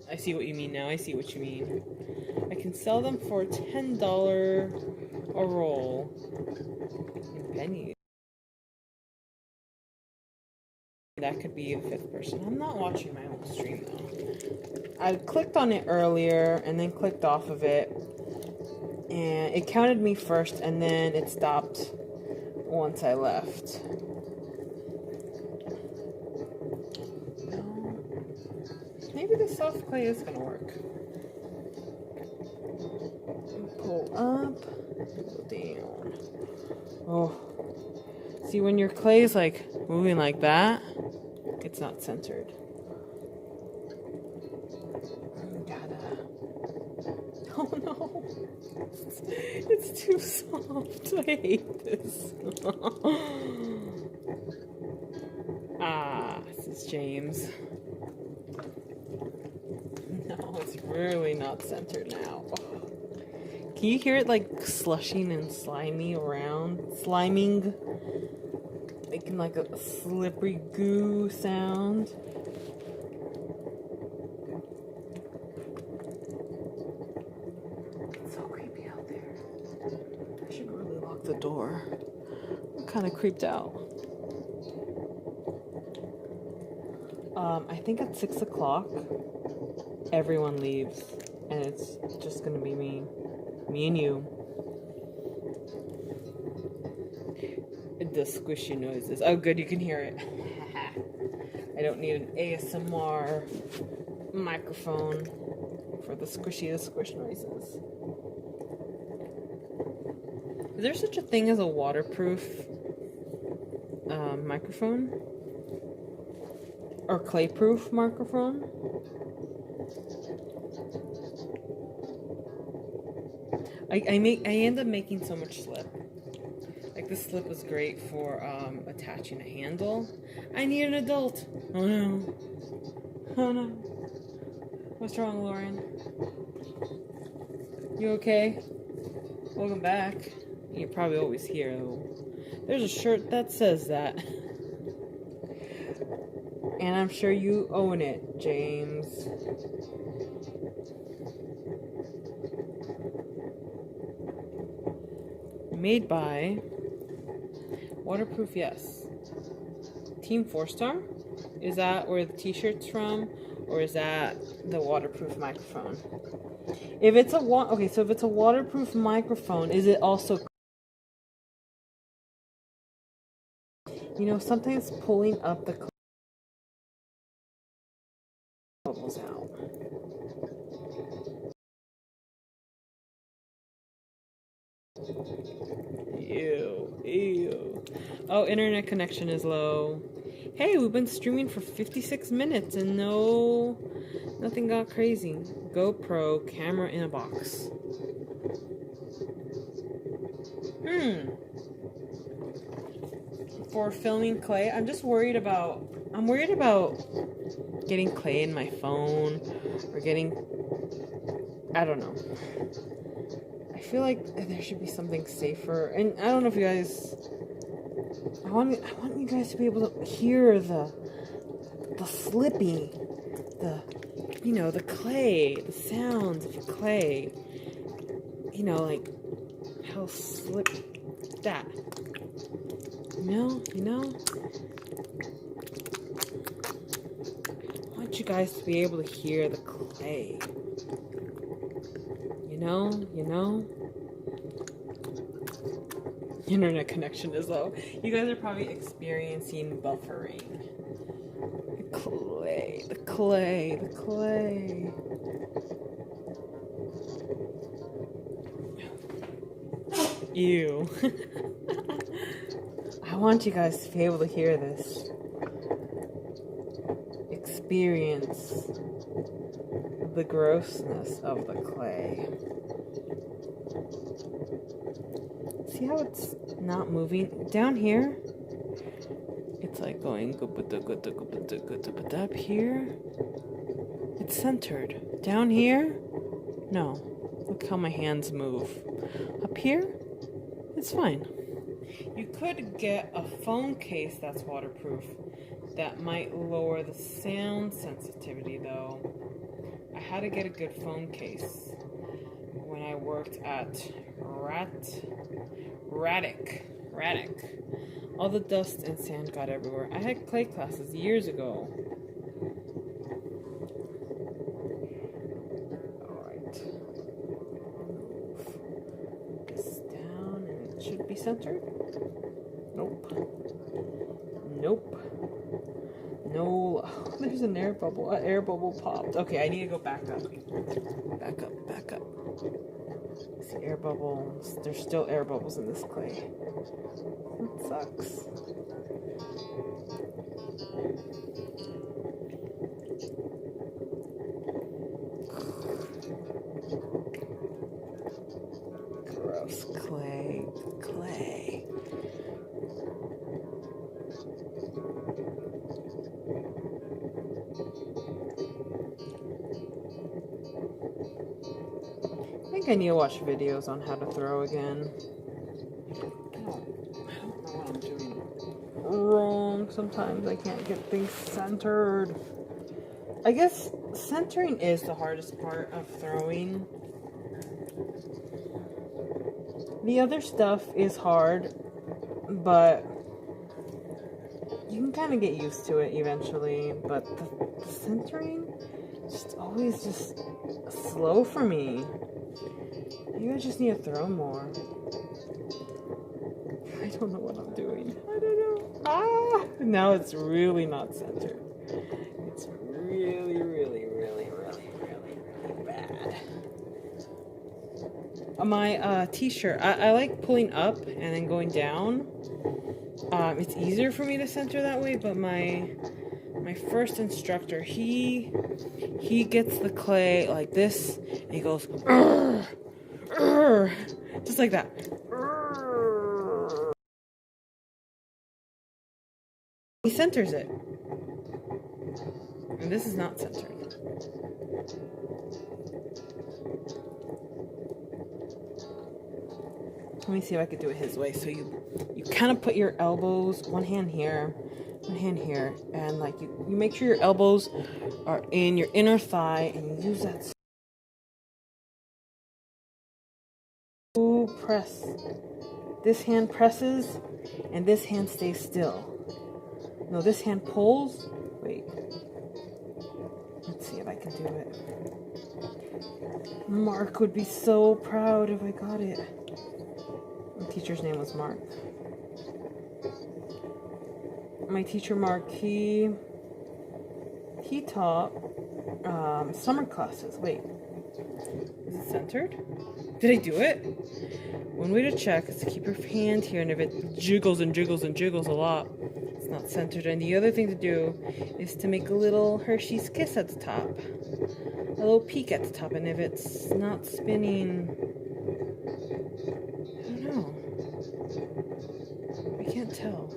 I see what you mean now. I see what you mean. I can sell them for $10 a roll in pennies. That could be a 5th person. I'm not watching my own stream though. I clicked on it earlier and then clicked off of it. And it counted me first and then it stopped once I left. Maybe the soft clay is gonna work. Pull up, pull down. Oh. See, when your clay is like moving like that, it's not centered. Oh no. It's too soft. I hate this. This is James. No, it's really not centered now. Can you hear it like slushing and slimy around? Sliming? Making like a slippery goo sound. the door. I'm kind of creeped out. I think at 6 o'clock, everyone leaves, and it's just gonna be me and you. The squishy noises. Oh, good, you can hear it. I don't need an ASMR microphone for the squish noises. Is there such a thing as a waterproof microphone? Or clay-proof microphone? I end up making so much slip. Like, this slip was great for attaching a handle. I need an adult. Oh no. Oh no. What's wrong, Lauren? You okay? Welcome back. You're probably always here, though. There's a shirt that says that. And I'm sure you own it, James. Made by... Waterproof, yes. Team 4-Star? Is that where the t-shirt's from? Or is that the waterproof microphone? If it's so if it's a waterproof microphone, is it also... You know, sometimes pulling up the bubbles out. Ew. Oh, internet connection is low. Hey, we've been streaming for 56 minutes and nothing got crazy. GoPro camera in a box. For filming clay, I'm worried about getting clay in my phone or I don't know. I feel like there should be something safer, and I don't know if you guys. I want you guys to be able to hear the slippy, the clay, the sounds of clay. You know, like how slip that. You know. I want you guys to be able to hear the clay. You know. Internet connection is low. You guys are probably experiencing buffering. The clay. Ew. I want you guys to be able to hear this. Experience the grossness of the clay. See how it's not moving? Down here, it's like going but up here, it's centered. Down here, no. Look how my hands move. Up here, it's fine. You could get a phone case that's waterproof. That might lower the sound sensitivity, though. I had to get a good phone case when I worked at Raddick. All the dust and sand got everywhere. I had clay classes years ago. Alright. Move this down and it should be centered. Nope. No. Oh, there's an air bubble. An air bubble popped. Okay, I need to go back up. Back up. See air bubbles. There's still air bubbles in this clay. It sucks. Gross clay. I think I need to watch videos on how to throw again. I don't know what I'm doing wrong. Sometimes I can't get things centered. I guess centering is the hardest part of throwing. The other stuff is hard, but you can kind of get used to it eventually. But the centering just always just slow for me. Maybe I just need to throw more. I don't know what I'm doing. I don't know. Ah! Now it's really not centered. It's really, really, really, really, really, really bad. My t-shirt, I like pulling up and then going down. It's easier for me to center that way, but my first instructor, he gets the clay like this, and he goes, "Urgh, urgh," just like that. He centers it. And this is not centered. Let me see if I could do it his way. So you kind of put your elbows, one hand here, and like you make sure your elbows are in your inner thigh, and you use that to press. This hand presses, and this hand stays still. No, this hand pulls. Wait. Let's see if I can do it. Mark would be so proud if I got it. My teacher's name was Mark. My teacher Mark, he taught summer classes. Wait, is it centered? Did I do it? One way to check is to keep your hand here, and if it jiggles and jiggles and jiggles a lot, it's not centered. And the other thing to do is to make a little Hershey's Kiss at the top, a little peak at the top, and if it's not spinning, I don't know. I can't tell.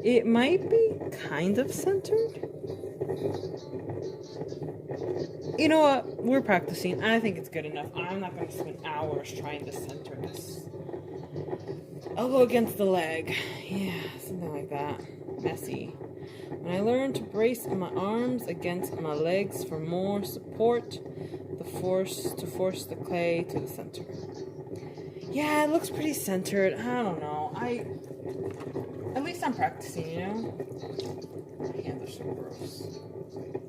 It might be kind of centered. You know what? We're practicing. I think it's good enough. I'm not going to spend hours trying to center this. I'll go against the leg. Yeah, something like that. Messy. When I learned to brace my arms against my legs for more support, to force the clay to the center. Yeah, it looks pretty centered. I don't know. At least I'm practicing, you know? My hands are so gross.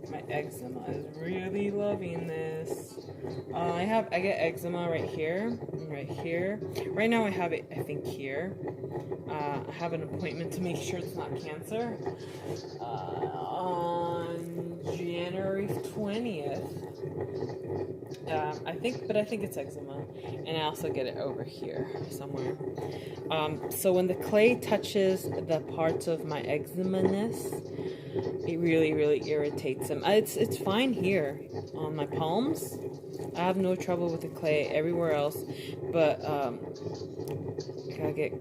My eczema is really loving this. I get eczema right here and right here. Right now I have it, I think, here. I have an appointment to make sure it's not cancer on January 20th. I think it's eczema, and I also get it over here somewhere. So when the clay touches the parts of my eczema-ness, it really, really irritates them. It's fine here on my palms. I have no trouble with the clay everywhere else, but I gotta get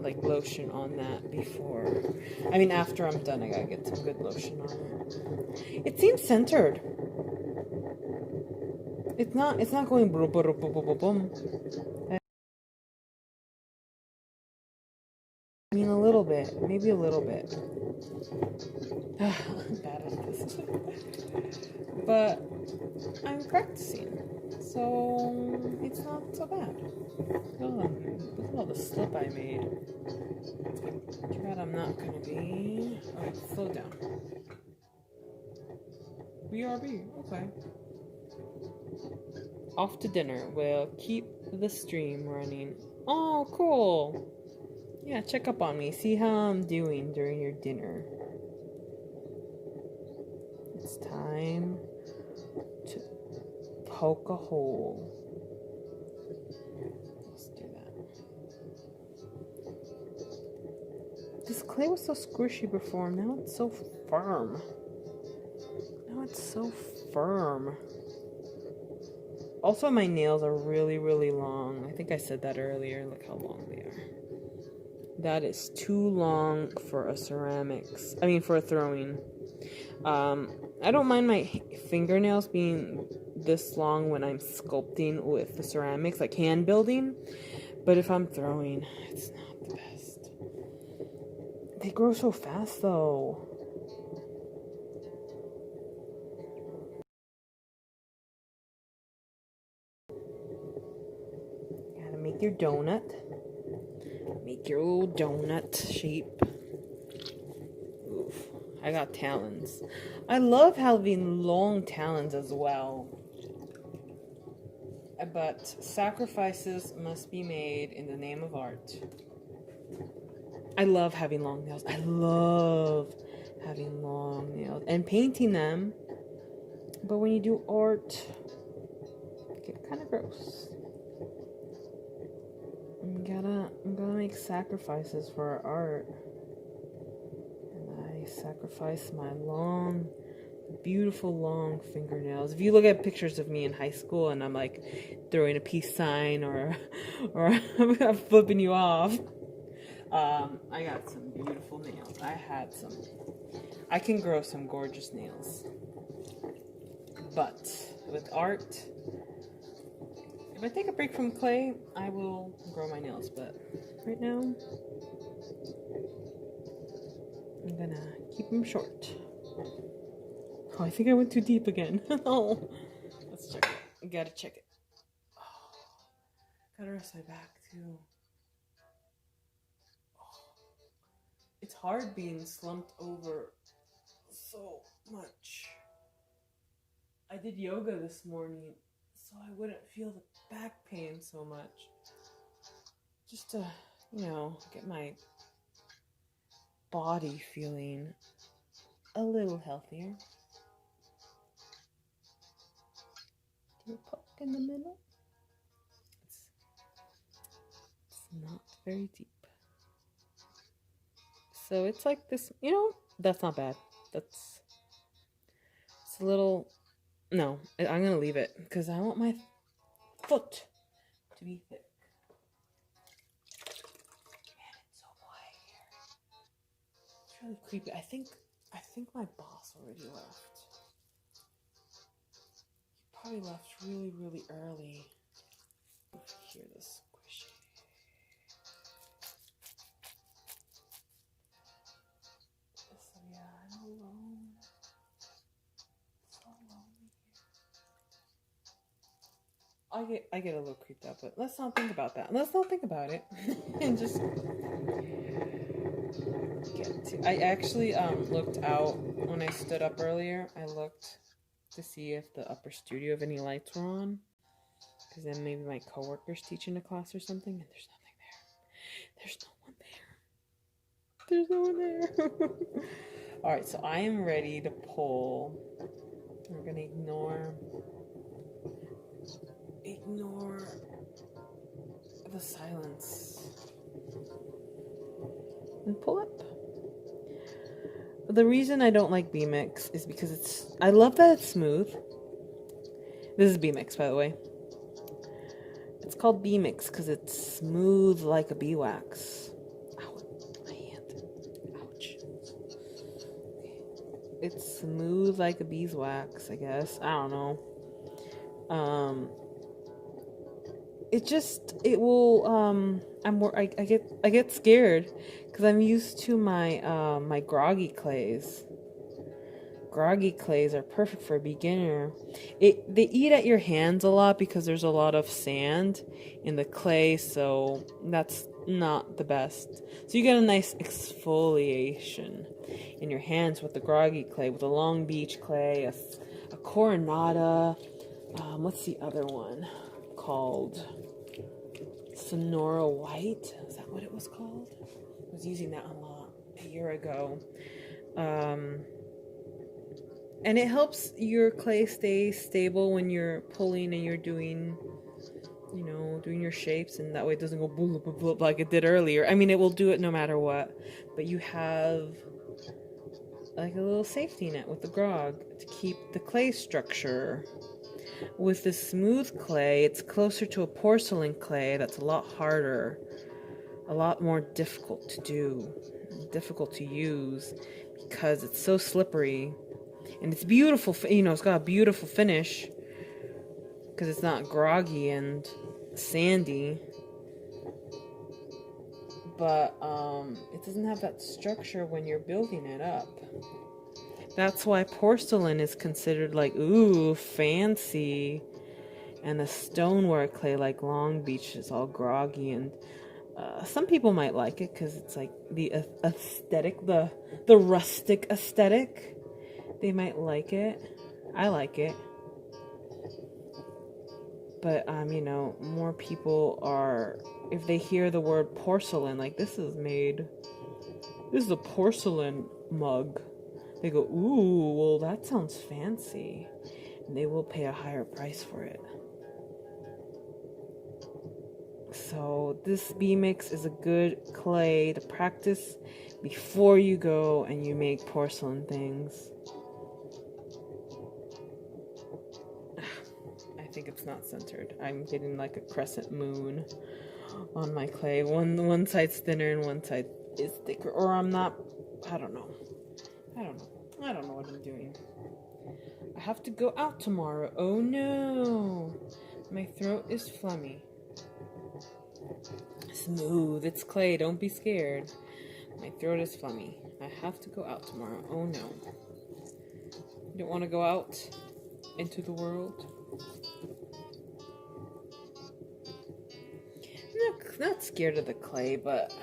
like lotion on that before. I mean, after I'm done, I gotta get some good lotion on it. It seems centered. It's not going boom, boom, boom, boom, boom, boom. I mean, a little bit, maybe a little bit. I'm bad at this. But I'm practicing, so it's not so bad. Look at all the slip I made. Too bad I'm not gonna be. Alright, slow down. BRB, okay. Off to dinner. We'll keep the stream running. Oh, cool. Yeah, check up on me. See how I'm doing during your dinner. It's time to poke a hole. Let's do that. This clay was so squishy before. Now it's so firm. Also, my nails are really, really long. I think I said that earlier. Look how long they are. That is too long for a for a throwing. I don't mind my fingernails being this long when I'm sculpting with the ceramics, like hand building. But if I'm throwing, it's not the best. They grow so fast, though. make your donut. Make your little donut shape. Oof. I got talons. I love having long talons as well. But sacrifices must be made in the name of art. I love having long nails. I love having long nails and painting them. But when you do art, it gets kind of gross. I'm gonna make sacrifices for our art. And I sacrifice my long, beautiful long fingernails. If you look at pictures of me in high school and I'm like throwing a peace sign or I'm flipping you off, I got some beautiful nails. I can grow some gorgeous nails. But with art, if I take a break from clay, I will grow my nails. But right now, I'm gonna keep them short. Oh, I think I went too deep again. Oh, let's check it. Gotta check it. Oh, gotta rest my back too. It's hard being slumped over so much. I did yoga this morning so I wouldn't feel the back pain so much. Just to, get my body feeling a little healthier. Do you poke in the middle? It's not very deep. So it's like this, that's not bad. It's a little, no, I'm going to leave it because I want my foot to be thick. Man, it's so quiet here. It's really creepy. I think my boss already left. He probably left really, really early. You hear the squishy. So yeah, I'm alone. So lonely here. I get a little creeped out, but let's not think about that. Let's not think about it. And just get to. I actually looked out when I stood up earlier. I looked to see if the upper studio, if any lights were on. Because then maybe my coworker's teaching a class or something, and there's nothing there. There's no one there. There's no one there. Alright, so I am ready to pull. We're going to ignore the silence. And pull up. The reason I don't like B-Mix is because I love that it's smooth. This is B-Mix, by the way. It's called B-Mix because it's smooth like a beeswax. Ow, my hand. Ouch. It's smooth like a beeswax, I guess. I don't know. I get scared because I'm used to my my groggy clays. Groggy clays are perfect for a beginner. They eat at your hands a lot because there's a lot of sand in the clay, so that's not the best. So you get a nice exfoliation in your hands with the groggy clay, with a Long Beach clay, a Coronata. What's the other one called? Sonora White? Is that what it was called? I was using that a lot a year ago. And it helps your clay stay stable when you're pulling and you're doing your shapes, and that way it doesn't go bloop, bloop, bloop like it did earlier. I mean, it will do it no matter what, but you have like a little safety net with the grog to keep the clay structure. With the smooth clay, it's closer to a porcelain clay that's a lot harder, a lot more difficult to do, difficult to use because it's so slippery. And it's beautiful, it's got a beautiful finish because it's not groggy and sandy. But it doesn't have that structure when you're building it up. That's why porcelain is considered like, ooh, fancy. And the stonework clay, like Long Beach, is all groggy, and some people might like it because it's like the aesthetic, the rustic aesthetic. They might like it. I like it. But you know, more people are, if they hear the word porcelain, like this is a porcelain mug. They go, ooh, well that sounds fancy. And they will pay a higher price for it. So this B-Mix is a good clay to practice before you go and you make porcelain things. I think it's not centered. I'm getting like a crescent moon on my clay. One side's thinner and one side is thicker. Or I'm not, I don't know. I don't know what I'm doing. I have to go out tomorrow. Oh no. My throat is phlegmy. Smooth. It's clay. Don't be scared. My throat is phlegmy. I have to go out tomorrow. Oh no. You don't want to go out into the world? I'm not scared of the clay, but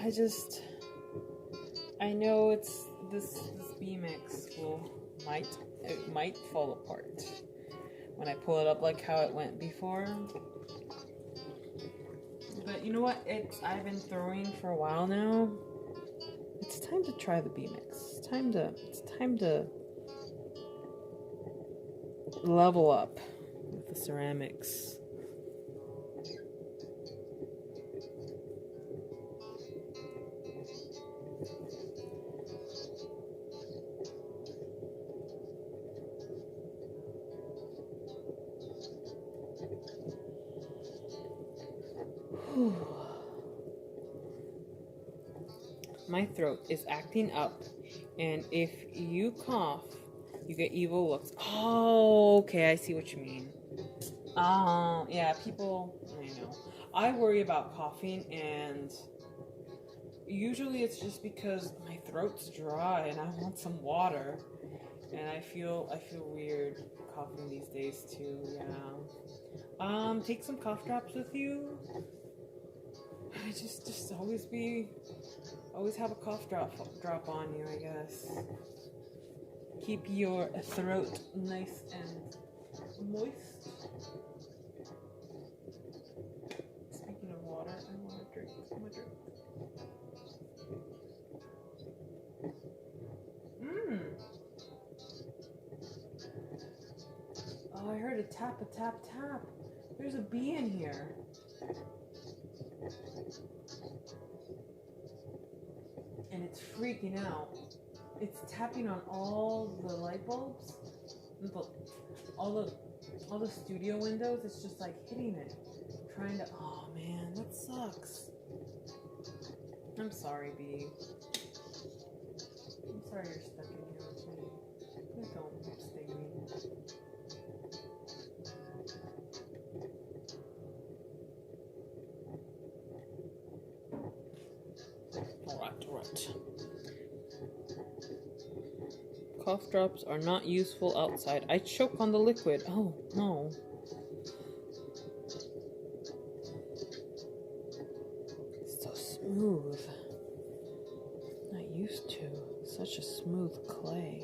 I know it's this B-Mix might fall apart when I pull it up like how it went before. But you know what? I've been throwing for a while now. It's time to try the B-Mix. It's time to level up with the ceramics. My throat is acting up, and if you cough, you get evil looks. Oh, okay, I see what you mean. Yeah, people, I know. I worry about coughing, and usually it's just because my throat's dry and I want some water, and I feel weird coughing these days too. Yeah. Take some cough drops with you. I just always have a cough drop on you, I guess. Keep your throat nice and moist. Speaking of water, I want to drink. Oh, I heard a tap. There's a bee in here. And it's freaking out. It's tapping on all the light bulbs, all the studio windows. It's just like hitting it, trying to. Oh man, that sucks. I'm sorry, bee. I'm sorry you're stuck in here with me. Please don't sting me. Alright. Cough drops are not useful outside. I choke on the liquid. Oh, no. It's so smooth. Not used to. Such a smooth clay.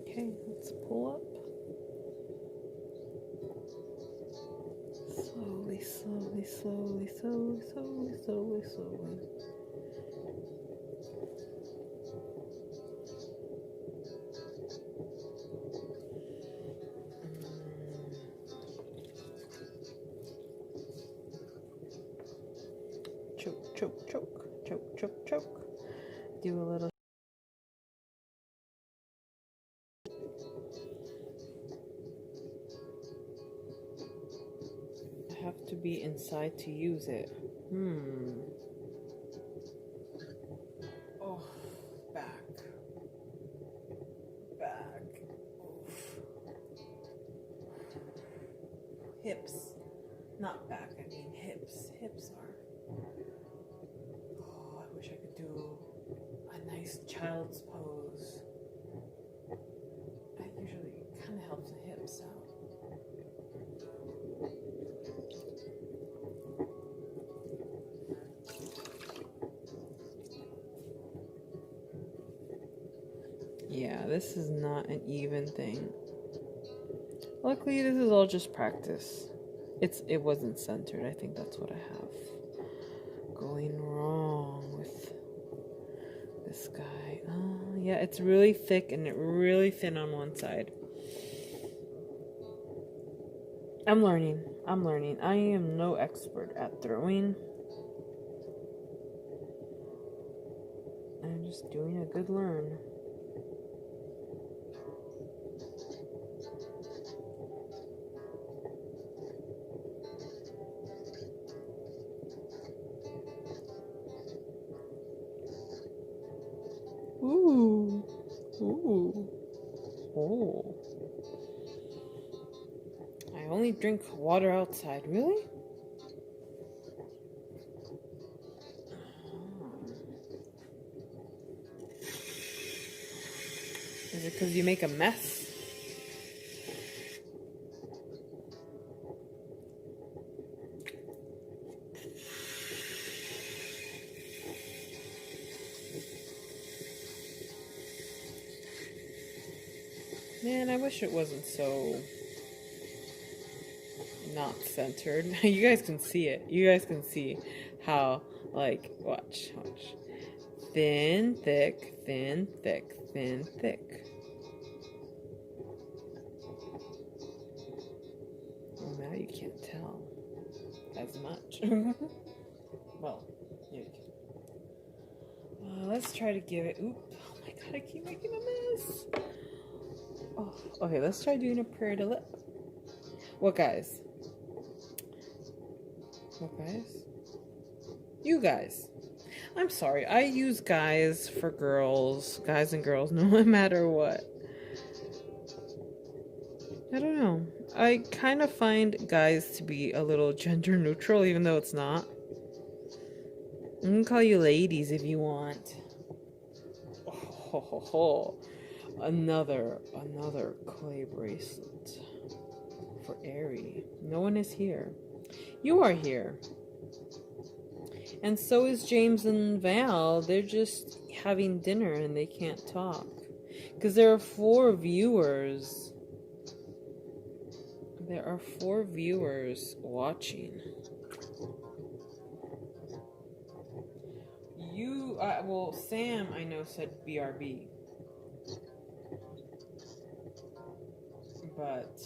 Okay, let's pull up. Slowly. Choke. Do a little. I have to be inside to use it. Oh, back. Oof. hips. Not back, I mean hips. Hips are. Oh, I wish I could do a nice child's pose. That usually kind of helps the hips out. Yeah, this is not an even thing. Luckily, this is all just practice. It wasn't centered. I think that's what I have going wrong with this guy. Yeah, it's really thick and really thin on one side. I'm learning. I am no expert at throwing. I'm just doing a good learn. Ooh. Oh. I only drink water outside. Really? Is it because you make a mess? Man, I wish it wasn't so not centered. You guys can see it. You guys can see how, like, watch. Thin, thick, thin, thick, thin, thick. Well, now you can't tell as much. Well, yeah, you can. Let's try to give it. Oop! Oh my god, I keep making a mess. Oh, okay, let's try doing a prayer to lip. What guys? You guys. I'm sorry, I use guys for girls, guys and girls, no matter what. I don't know. I kind of find guys to be a little gender neutral, even though it's not. I can call you ladies if you want. Oh. Another clay bracelet for Ari. No one is here. You are here. And so is James and Val. They're just having dinner and they can't talk. Because there are 4 viewers. There are 4 viewers watching. Well, Sam, I know, said BRB. But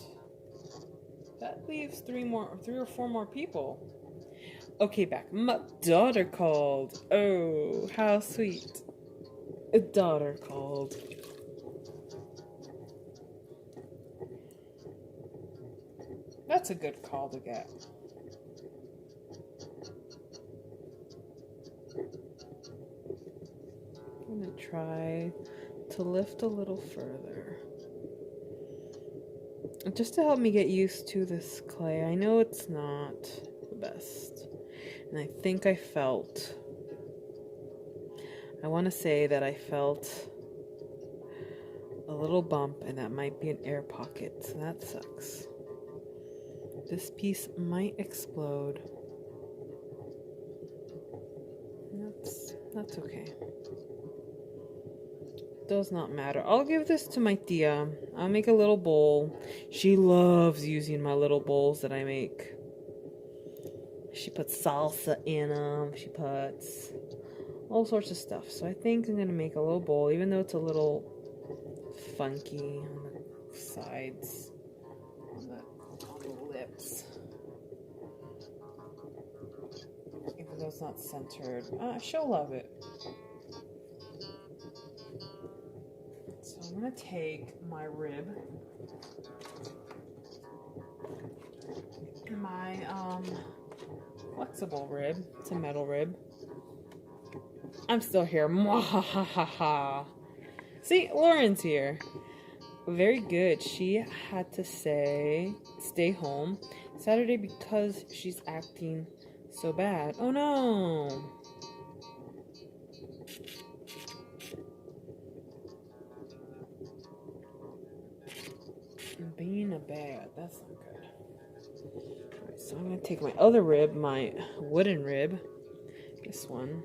that leaves 3 or 4 more people. Okay, back. My daughter called. Oh, how sweet. A daughter called. That's a good call to get. I'm gonna try to lift a little further. Just to help me get used to this clay. I know it's not the best. And I think I want to say that I felt a little bump, and that might be an air pocket. So that sucks. This piece might explode. That's okay. Does not matter. I'll give this to my tia. I'll make a little bowl. She loves using my little bowls that I make. She puts salsa in them. She puts all sorts of stuff. So I think I'm going to make a little bowl, even though it's a little funky on the sides, on the lips. Even though it's not centered. She'll love it. So I'm going to take my rib, my flexible rib. It's a metal rib. I'm still here. Mwahahaha. See, Lauren's here. Very good. She had to stay home Saturday because she's acting so bad. Oh no! Being a bad, that's not good. Alright, so I'm gonna take my other rib, my wooden rib, this one,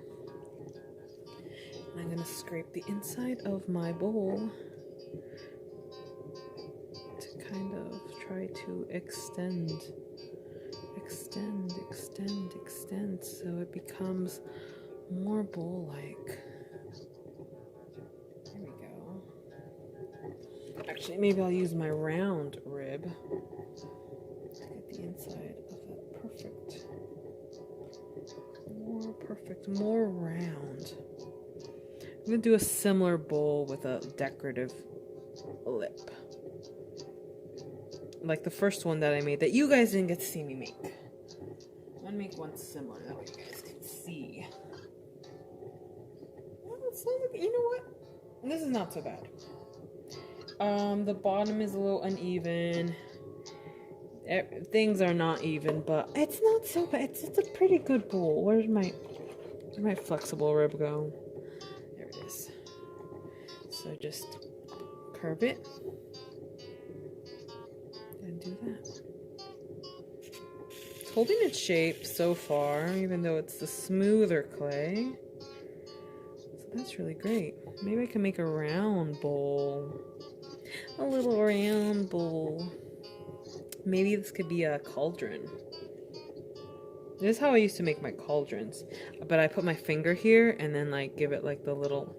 and I'm gonna scrape the inside of my bowl to kind of try to extend so it becomes more bowl-like. There we go. Actually, maybe I'll use my round rib to get the inside of that perfect, more round. I'm gonna do a similar bowl with a decorative lip. Like the first one that I made that you guys didn't get to see me make. I'm gonna make one similar, that way you guys can see. Oh, it's not, you know what? This is not so bad. The bottom is a little uneven. Things are not even, but it's not so bad. It's a pretty good bowl. Where'd my flexible rib go? There it is. So just curve it and do that. It's holding its shape so far, even though it's the smoother clay. So that's really great. Maybe I can make a round bowl. A little round bowl. Maybe this could be a cauldron. This is how I used to make my cauldrons. But I put my finger here and then like give it like the little,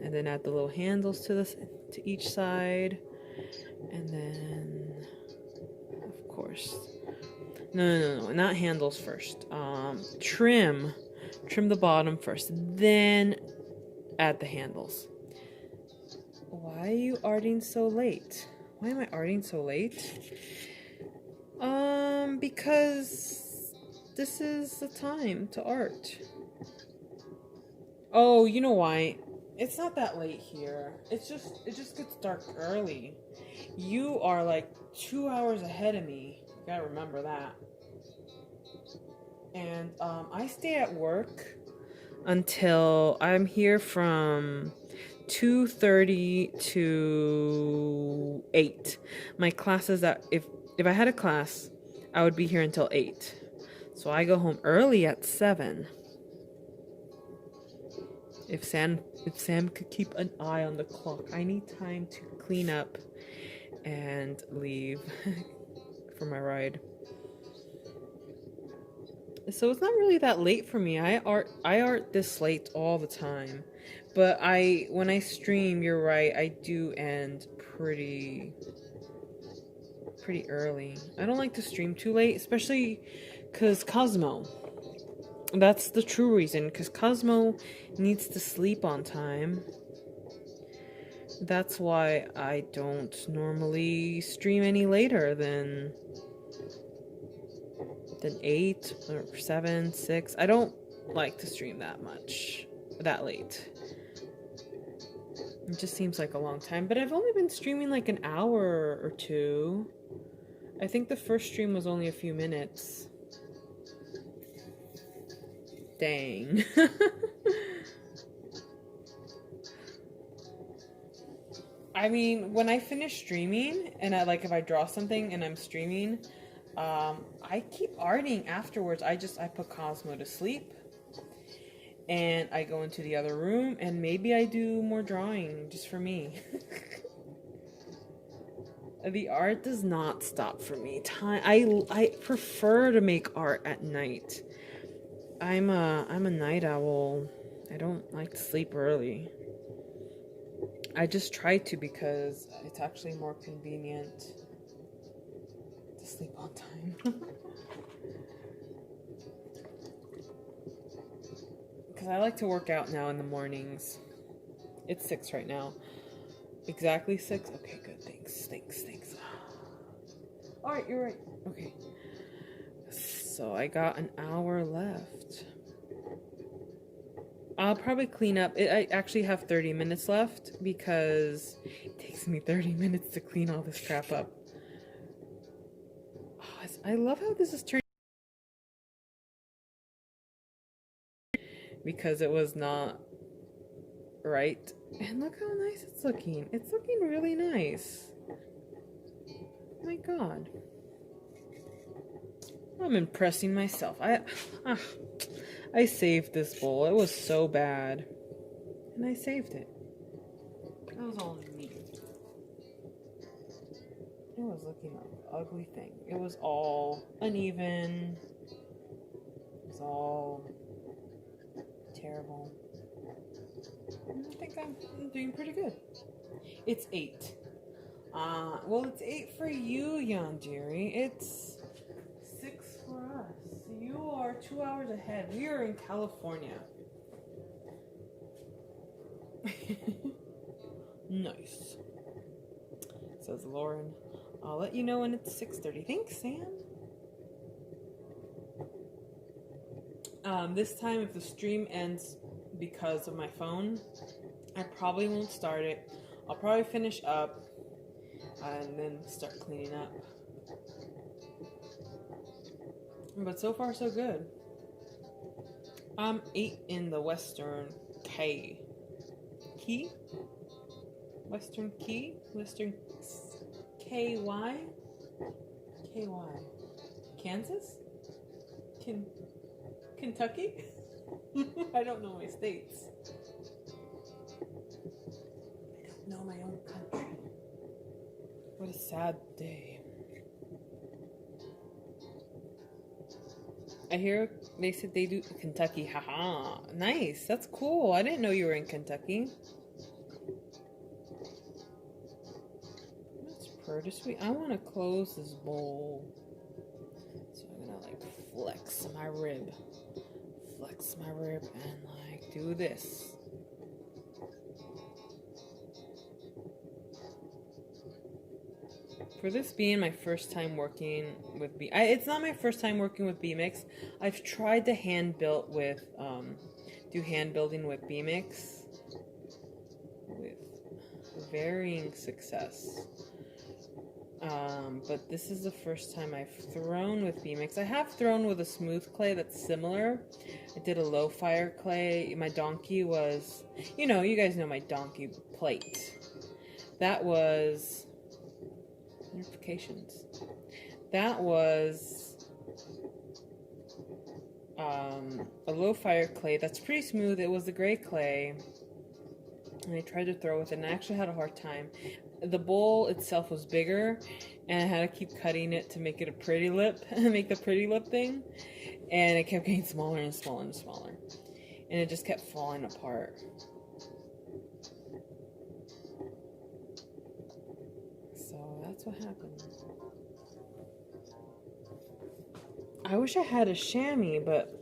and then add the little handles to each side. And then, of course, no, not handles first. Trim the bottom first, then add the handles. Why are you arting so late? Why am I arting so late? Because this is the time to art. Oh, you know why? It's not that late here. It just gets dark early. You are like 2 hours ahead of me. You gotta remember that. And I stay at work until I'm here from 2:30 to 8. My class is at, if I had a class, I would be here until 8. So I go home early at 7. If Sam could keep an eye on the clock. I need time to clean up and leave for my ride. So it's not really that late for me. I art this late all the time. But when I stream, you're right, I do end pretty early. I don't like to stream too late, especially because Cosmo. That's the true reason, because Cosmo needs to sleep on time. That's why I don't normally stream any later than 8 or 7, 6. I don't like to stream that late. It just seems like a long time, but I've only been streaming like an hour or 2. I think the first stream was only a few minutes. Dang. I mean, when I finish streaming, and if I draw something and I'm streaming, I keep arting afterwards. I put Cosmo to sleep, and I go into the other room, and maybe I do more drawing just for me. The art does not stop for me. I prefer to make art at night. I'm a night owl. I don't like to sleep early. I just try to because it's actually more convenient to sleep on time. Because I like to work out now in the mornings. It's 6 right now. Exactly 6? Okay, good. Thanks. Alright, you're right. Okay. So I got an hour left. I'll probably clean up. I actually have 30 minutes left because it takes me 30 minutes to clean all this crap up. Oh, I love how this is turning because it was not right. And look how nice it's looking. It's looking really nice. Oh my God. I'm impressing myself. I saved this bowl. It was so bad. And I saved it. It was all me. It was looking like an ugly thing. It was all uneven. It was all terrible. And I think I'm doing pretty good. It's 8. Well, it's 8 for you, Yanjiri. It's 6 for us. You are 2 hours ahead. We are in California. Nice. Says Lauren. I'll let you know when it's 6:30. Thanks, Sam. This time, if the stream ends because of my phone, I probably won't start it. I'll probably finish up and then start cleaning up. But so far, so good. I'm 8 in the Western Key. Western Key? Western KY? KY. Kansas? Kentucky? I don't know my states. I don't know my own country. What a sad day. I hear they said they do Kentucky. Haha. Nice. That's cool. I didn't know you were in Kentucky. That's pretty sweet. I want to close this bowl. So I'm going to like flex my rib. Flex my rib and like do this. For this being my first time working with it's not my first time working with B-Mix. I've tried to do hand building with B-Mix with varying success. But this is the first time I've thrown with B-Mix. I have thrown with a smooth clay that's similar. I did a low fire clay. My donkey was, you guys know my donkey plate. That was notifications. That was a low fire clay that's pretty smooth. It was the gray clay, and I tried to throw with it, and I actually had a hard time. The bowl itself was bigger, and I had to keep cutting it to make it a pretty lip, make the pretty lip thing, and it kept getting smaller and smaller and smaller, and it just kept falling apart. So that's what happened. I wish I had a chamois, but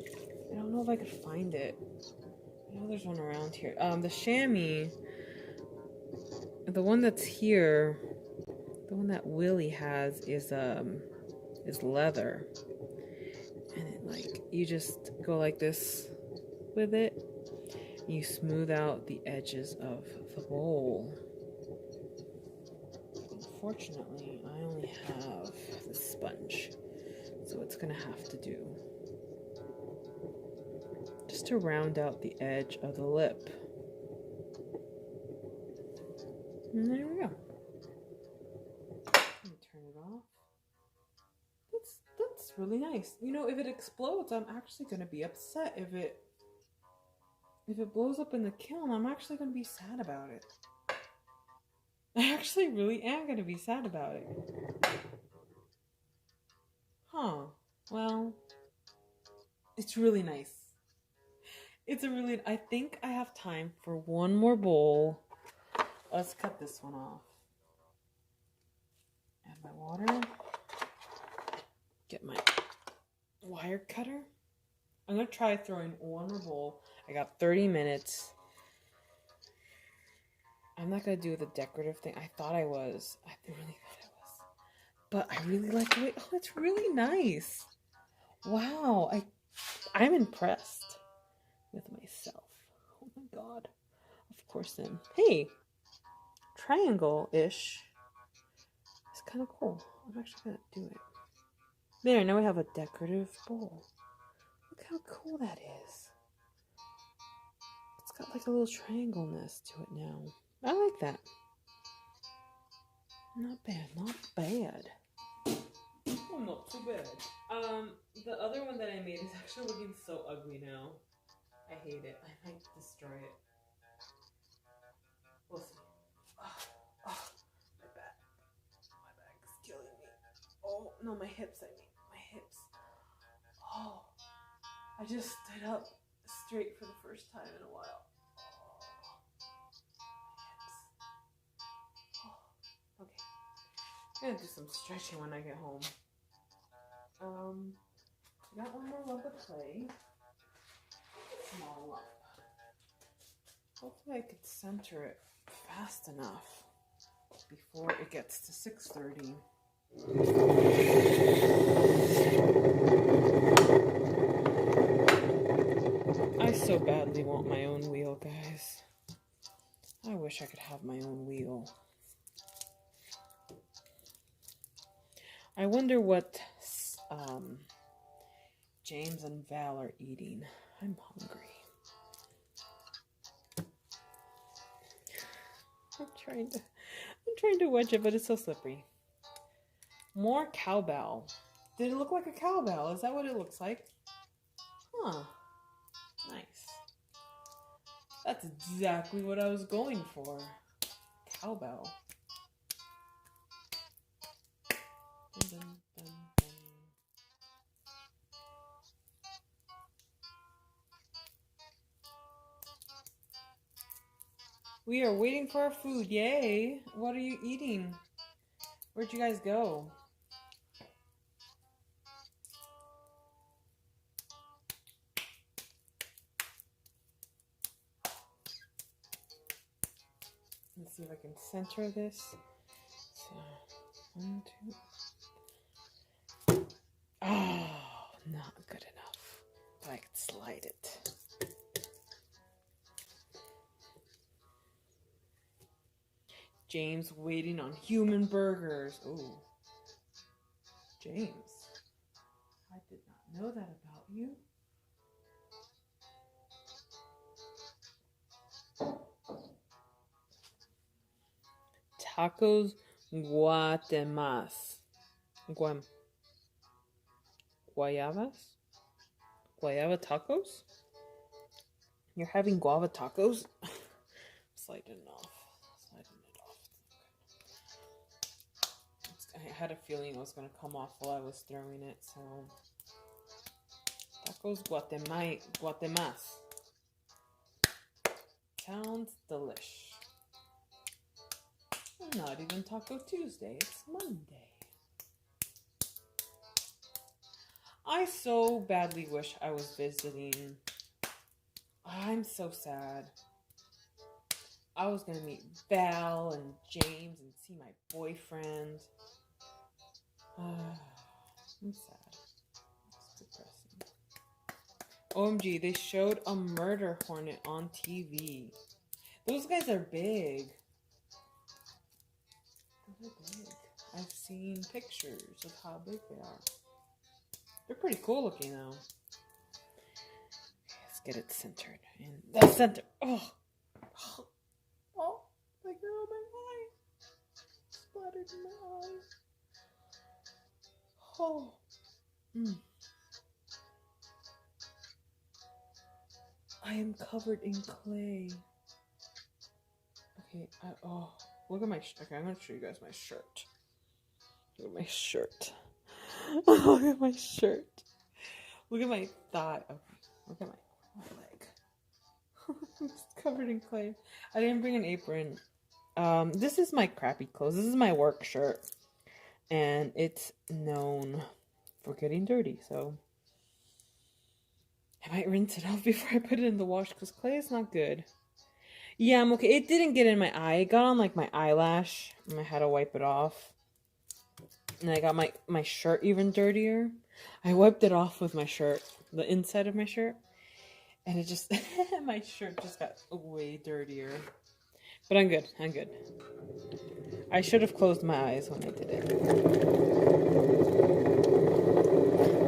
I don't know if I could find it. I know there's one around here. The chamois, the one that's here, the one that Willie has is leather, and it you just go like this with it. You smooth out the edges of the bowl. Unfortunately, I only have the sponge, so it's gonna have to do just to round out the edge of the lip. And there we go. Let me turn it off. That's really nice. If it explodes, I'm actually gonna be upset. If it blows up in the kiln, I'm actually gonna be sad about it. I actually really am gonna be sad about it. Huh. Well, it's really nice. I think I have time for one more bowl. Let's cut this one off. Add my water. Get my wire cutter. I'm gonna try throwing one more bowl. I got 30 minutes. I'm not gonna do the decorative thing. I thought I was. I really thought I was. But I really like the way. Oh, it's really nice. Wow. I'm impressed with myself. god. Of course then. Hey! Triangle-ish. It's kind of cool. I'm actually gonna do it. There, now we have a decorative bowl. Look how cool that is. It's got like a little triangle-ness to it now. I like that. Not bad, not bad. Oh, not too bad. The other one that I made is actually looking so ugly now. I hate it. I might destroy it. We'll see. Oh, my back. My back is killing me. Oh, no, my hips, I mean. My hips. Oh, I just stood up straight for the first time in a while. Oh, okay. I'm gonna do some stretching when I get home. I got one more lump of clay. Small lump. Hopefully I could center it fast enough before it gets to 6:30. I so badly want my own wheel, guys. I wish I could have my own wheel. I wonder what James and Val are eating. I'm hungry. I'm trying to wedge it, but it's so slippery. More cowbell. Did it look like a cowbell? Is that what it looks like? Huh. Nice. That's exactly what I was going for. Cowbell. Dun, dun, dun, dun. We are waiting for our food. Yay! What are you eating? Where'd you guys go? Let's see if I can center this. So, 1, 2. Oh, not good enough. But I could slide it. James waiting on human burgers. Ooh. James, I did not know that about you. Tacos Guatemas. Guayabas? Guayaba tacos? You're having guava tacos? Sliding it off. I had a feeling it was going to come off while I was throwing it, so. Tacos Guatemas. Sounds delish. Not even Taco Tuesday, it's Monday. I so badly wish I was visiting. I'm so sad. I was going to meet Val and James and see my boyfriend. I'm sad. It's depressing. OMG, they showed a murder hornet on TV. Those guys are big. Those are big. I've seen pictures of how big they are. They're pretty cool looking though. Okay, let's get it centered in the center. Oh, my girl, my eye. Splattered in my eye. Oh. I am covered in clay. Okay, look at my okay, I'm gonna show you guys my shirt. Look at my shirt. Look at my shirt. Look at my thigh. Okay, look at my leg. It's covered in clay. I didn't bring an apron. This is my crappy clothes. This is my work shirt. And it's known for getting dirty, so I might rinse it off before I put it in the wash because clay is not good. Yeah, I'm okay. It didn't get in my eye. It got on like my eyelash and I had to wipe it off. And I got my shirt even dirtier. I wiped it off with my shirt, the inside of my shirt. And it just, my shirt just got way dirtier. But I'm good. I'm good. I should have closed my eyes when I did it.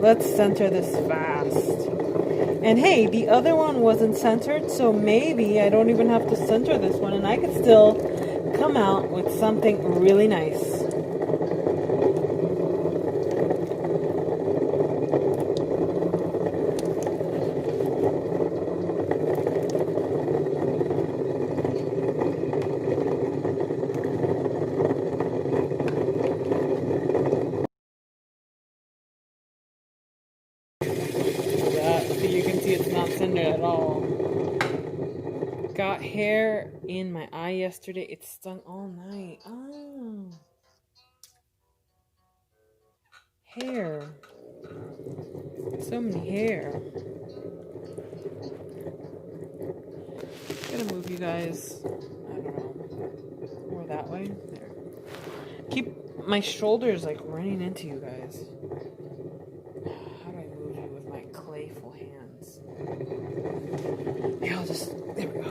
Let's center this fast. And hey, the other one wasn't centered, so maybe I don't even have to center this one, and I could still come out with something really nice. You can see it's not centered at all. Got hair in my eye yesterday. It stung all night. Oh. Hair. So many hair. Gotta move you guys. I don't know. More that way. There. Keep my shoulders like running into you guys. How do I move you with my clayful hands? Yeah, I'll just. There we go.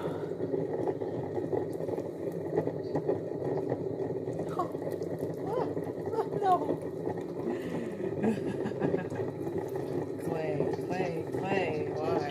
No. Clay. Why?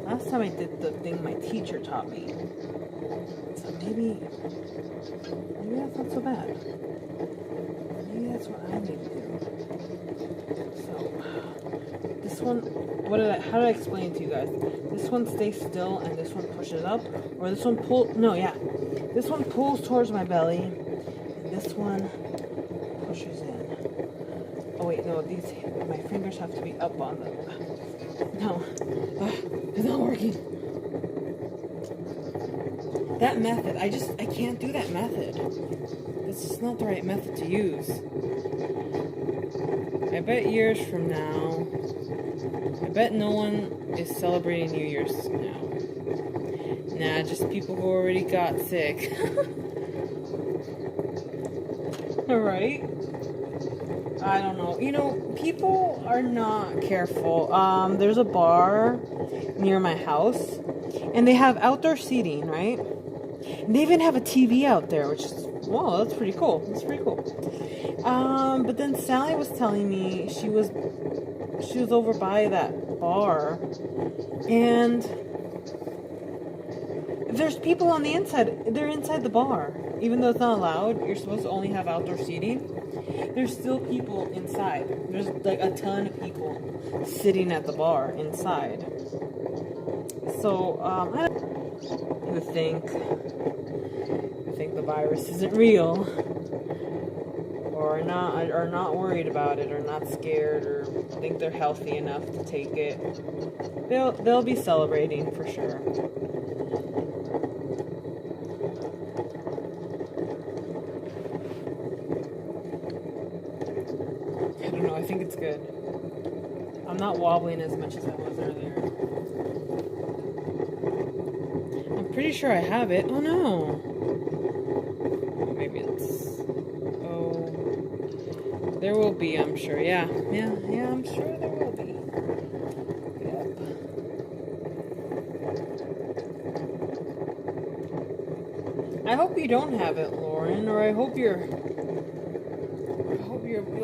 Last time I did the thing my teacher taught me. So maybe that's not so bad. Maybe that's what I need to do. So this one, how did I explain it to you guys? This one stays still and this one pushes up, or this one this one pulls towards my belly, and this one pushes in. Oh wait, no, my fingers have to be up on them. No, it's not working. That method, I can't do that method. It's just not the right method to use. I bet years from now, I bet no one is celebrating New Year's now. Nah, just people who already got sick. Alright? I don't know. You know, people are not careful. There's a bar near my house, and they have outdoor seating, right? And they even have a TV out there, which is, whoa, that's pretty cool. That's pretty cool. But then Sally was telling me she was over by that bar, and there's people on the inside. They're inside the bar. Even though it's not allowed, you're supposed to only have outdoor seating. There's still people inside. There's like a ton of people sitting at the bar inside. So, you think the virus isn't real, or are not worried about it, or not scared, or think they're healthy enough to take it. They'll be celebrating for sure. I don't know, I think it's good. I'm not wobbling as much as I was earlier. I'm pretty sure I have it. Oh no. Maybe it's... Oh. There will be, I'm sure. Yeah, I'm sure there will be. Yep. I hope you don't have it, Lauren, or I hope you'll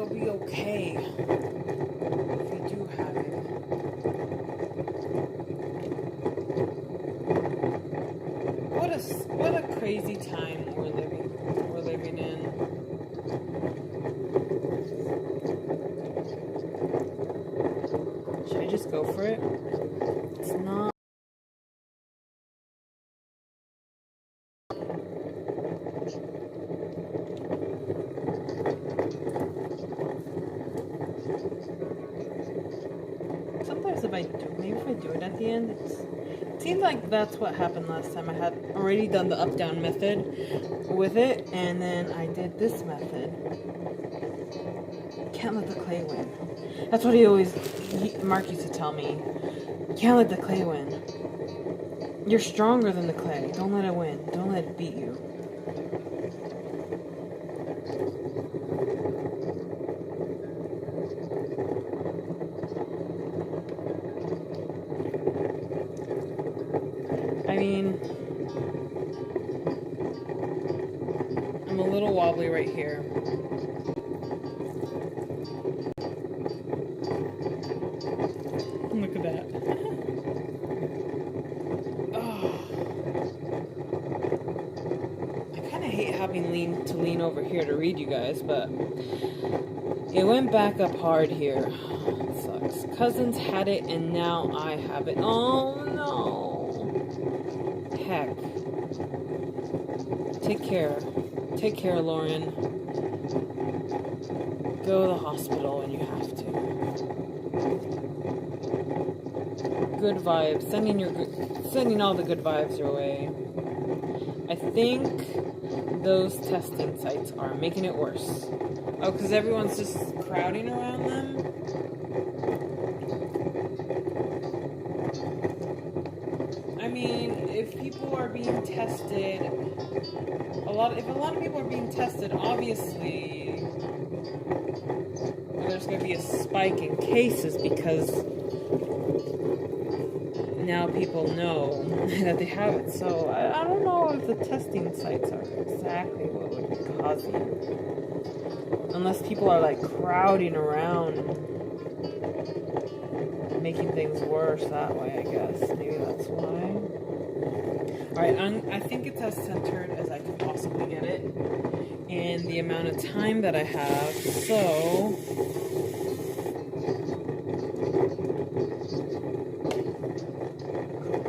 be okay if you do have it. What a crazy time we're living in. Should I just go for it? It's not do it at the end. It seems like that's what happened last time. I had already done the up-down method with it, and then I did this method. Can't let the clay win. That's what Mark used to tell me. Can't let the clay win. You're stronger than the clay. Don't let it win. Don't let it beat you. I mean, I'm a little wobbly right here. Look at that. Oh. I kind of hate having to lean over here to read you guys, but it went back up hard here. It sucks. Cousins had it and now I have it. Oh no. Heck. Take care. Take care, Lauren. Go to the hospital when you have to. Good vibes. Sending all the good vibes your way. I think those testing sites are making it worse. Oh, because everyone's just crowding around them? I mean, if people are being tested, if a lot of people are being tested, obviously there's going to be a spike in cases because now people know that they have it. So I don't know if the testing sites are exactly what would be causing it. Unless people are like crowding around and making things worse that way, I guess. Maybe that's why. Alright, I think it's as centered as I can possibly get it in the amount of time that I have. So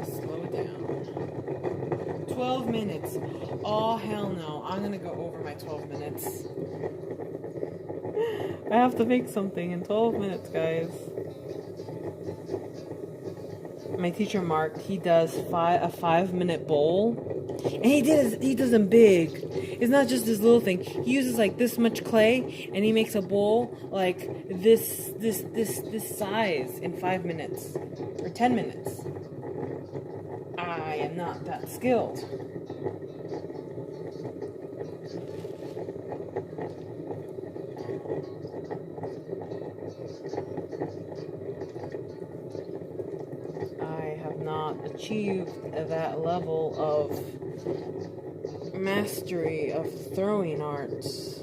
slow it down. 12 minutes. Oh, hell no. I'm gonna go over my 12 minutes. I have to make something in 12 minutes, guys. My teacher Mark, he does a 5-minute bowl, and he does them big. It's not just this little thing. He uses like this much clay, and he makes a bowl like this size in 5 minutes or 10 minutes. I am not that skilled. Not achieved that level of mastery of throwing arts.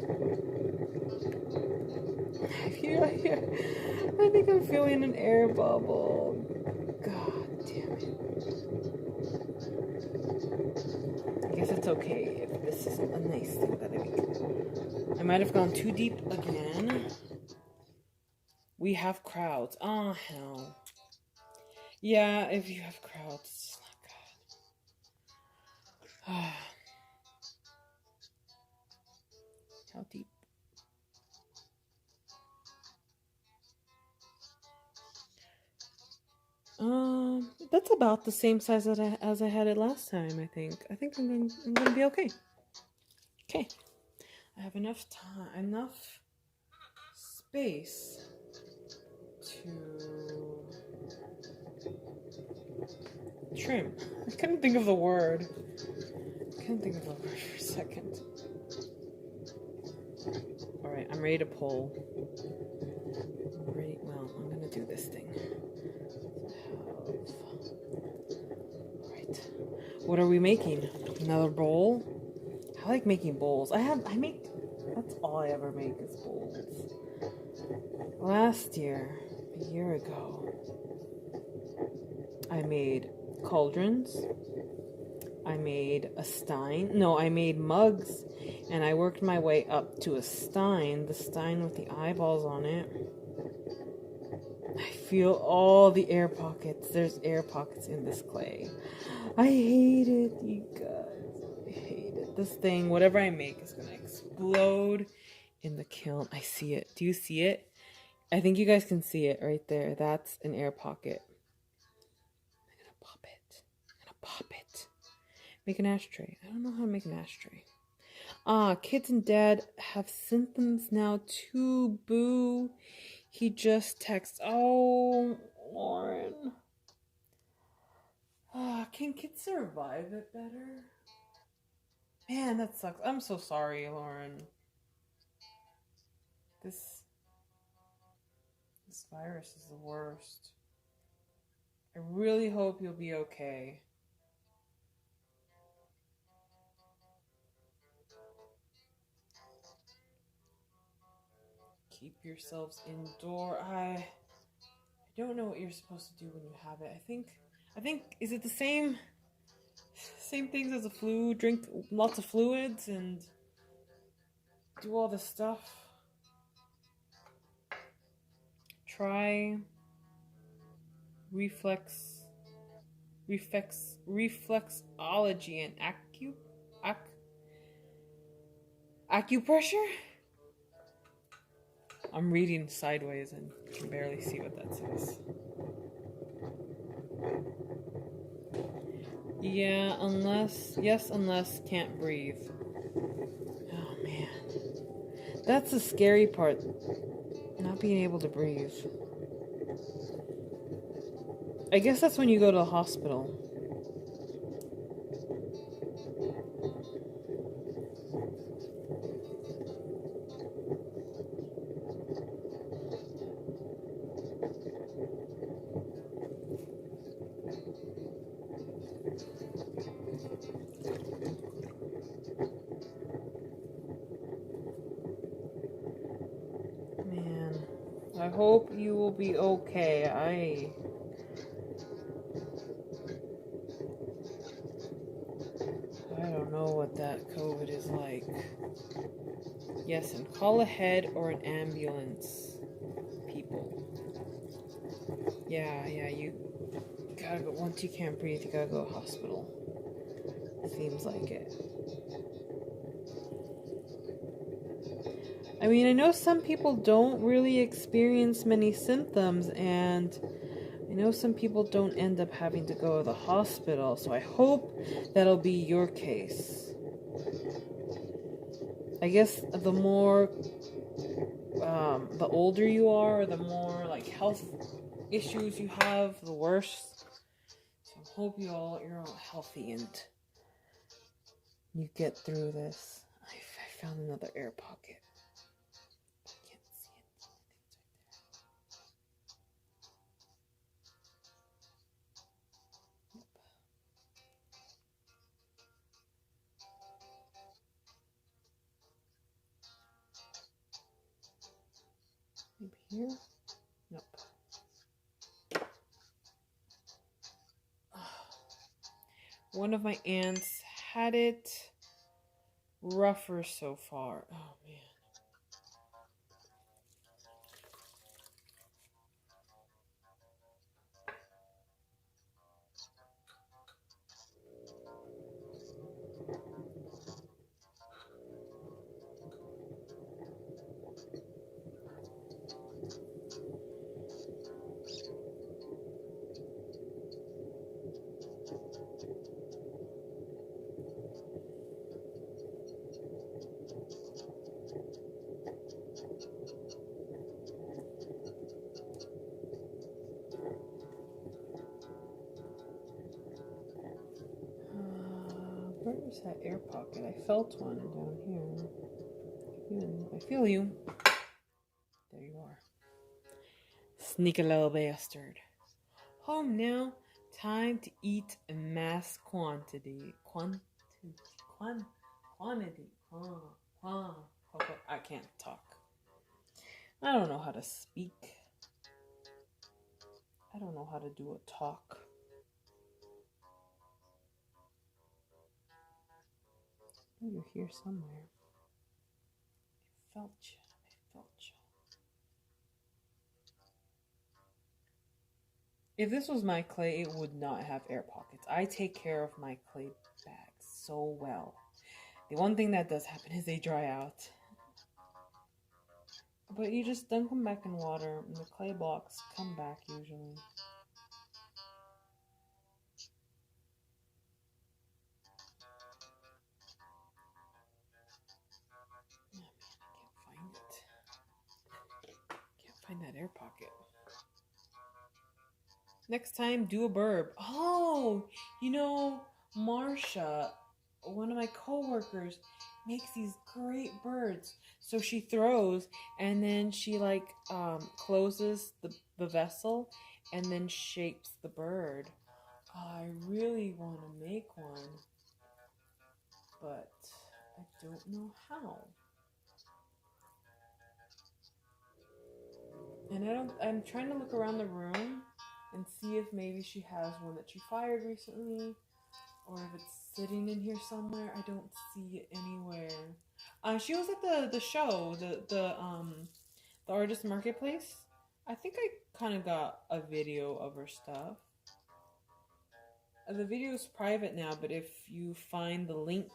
I think I'm feeling an air bubble. God damn it. I guess it's okay if this isn't a nice thing that I make. I might have gone too deep again. We have crowds. Oh, hell. Yeah, if you have crowds, it's not good. How deep? That's about the same size as I had it last time, I think. I think I'm gonna be okay. Okay. I have enough time, enough space to trim. I couldn't think of the word. For a second. Alright, I'm ready to pull. I'm gonna do this thing. Alright. What are we making? Another bowl? I like making bowls. That's all I ever make is bowls. Last year, a year ago, I made cauldrons. I made a stein. No, I made mugs, and I worked my way up to a stein. The stein with the eyeballs on it. I feel all the air pockets. There's air pockets in this clay. I hate it, you guys. I hate it. This thing, whatever I make, is gonna explode in the kiln. I see it. Do you see it? I think you guys can see it right there. That's an air pocket. Pop it. Make an ashtray. I don't know how to make an ashtray. Kids and dad have symptoms now too. Boo. He just texts. Oh, Lauren. Can kids survive it better? Man, that sucks. I'm so sorry, Lauren. This virus is the worst. I really hope you'll be okay. Keep yourselves indoor. I don't know what you're supposed to do when you have it. I think is it the same things as the flu? Drink lots of fluids and do all this stuff. Try reflexology and acupressure. I'm reading sideways and can barely see what that says. Yeah, unless can't breathe. Oh man. That's the scary part. Not being able to breathe. I guess that's when you go to the hospital. Man, I hope you will be okay. I don't know what that COVID is like. Yes, and call ahead or an ambulance, people. Yeah, you gotta go. Once you can't breathe, you gotta go to the hospital. Seems like it. I mean, I know some people don't really experience many symptoms, and I know some people don't end up having to go to the hospital, so I hope that'll be your case. I guess the more, the older you are, the more, like, health issues you have, the worse. So I hope you're all healthy and you get through this. I found another air pocket. Maybe here? Nope. One of my aunts had it rougher so far. Oh man. Where is that air pocket? I felt one down here. I feel you. There you are. Sneaky little bastard. Home now. Time to eat a mass quantity. Quantity. I can't talk. I don't know how to speak. I don't know how to do a talk. Oh, you're here somewhere. I felt you. If this was my clay, it would not have air pockets. I take care of my clay bags so well. The one thing that does happen is they dry out. But you just dunk them back in water, and the clay blocks come back usually. Find that air pocket. Next time, do a burb. Oh, you know, Marsha, one of my coworkers, makes these great birds. So she throws, and then she like closes the vessel, and then shapes the bird. I really want to make one, but I don't know how. And I'm trying to look around the room and see if maybe she has one that she fired recently, or if it's sitting in here somewhere. I don't see it anywhere. She was at the show, the artist marketplace. I think I kind of got a video of her stuff. The video is private now, but if you find the link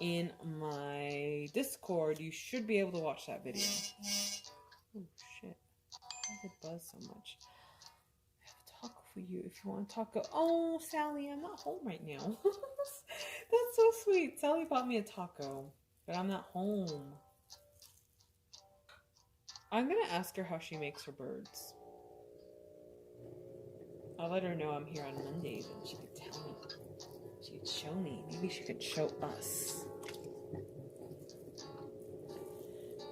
in my Discord, you should be able to watch that video. Oh shit! Why does it buzz so much? I have a taco for you if you want a taco. Oh, Sally, I'm not home right now. That's so sweet. Sally bought me a taco, but I'm not home. I'm gonna ask her how she makes her birds. I'll let her know I'm here on Mondays and she could tell me. She could show me. Maybe she could show us.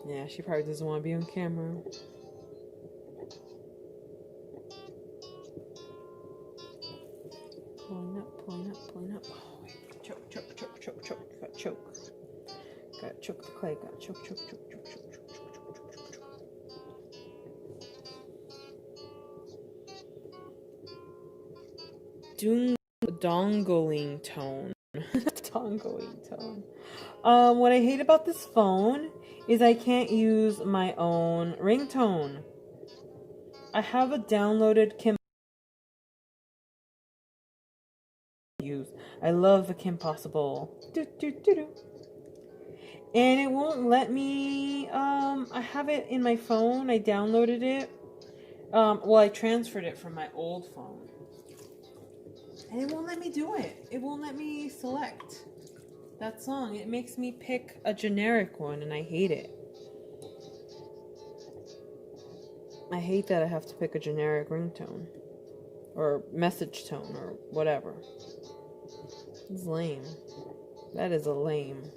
Yeah, she probably doesn't want to be on camera. Pulling up, pulling up, pulling up. Oh, wait. Choke, choke, choke, choke, choke. Got choke. Got choke the clay. Got choke, choke, choke, choke, choke, choke, choke, choke, choke, choke, choke. Doing dongling tone. Dongling tone. What I hate about this phone is I can't use my own ringtone. I have a downloaded Kim. I love the Kim Possible. And it won't let me. I have it in my phone. I downloaded it. Well, I transferred it from my old phone. And it won't let me do it. It won't let me select that song. It makes me pick a generic one, and I hate it. I hate that I have to pick a generic ringtone. Or message tone, or whatever. It's lame. That is a lame.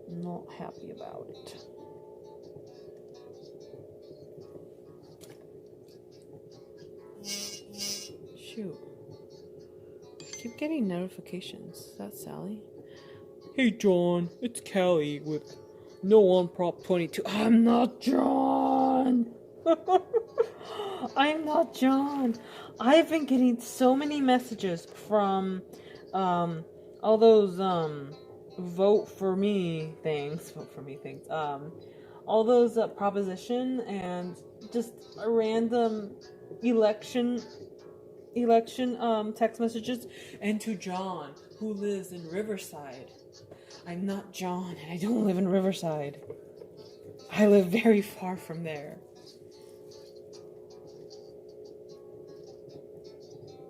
I'm not happy about it. Shoot. I keep getting notifications. Is that Sally? Hey John, it's Callie with No on Prop 22. I'm not John! I'm not John. I've been getting so many messages from all those vote for me things. All those proposition and just a random election text messages, and to John, who lives in Riverside. I'm not John, and I don't live in Riverside. I live very far from there.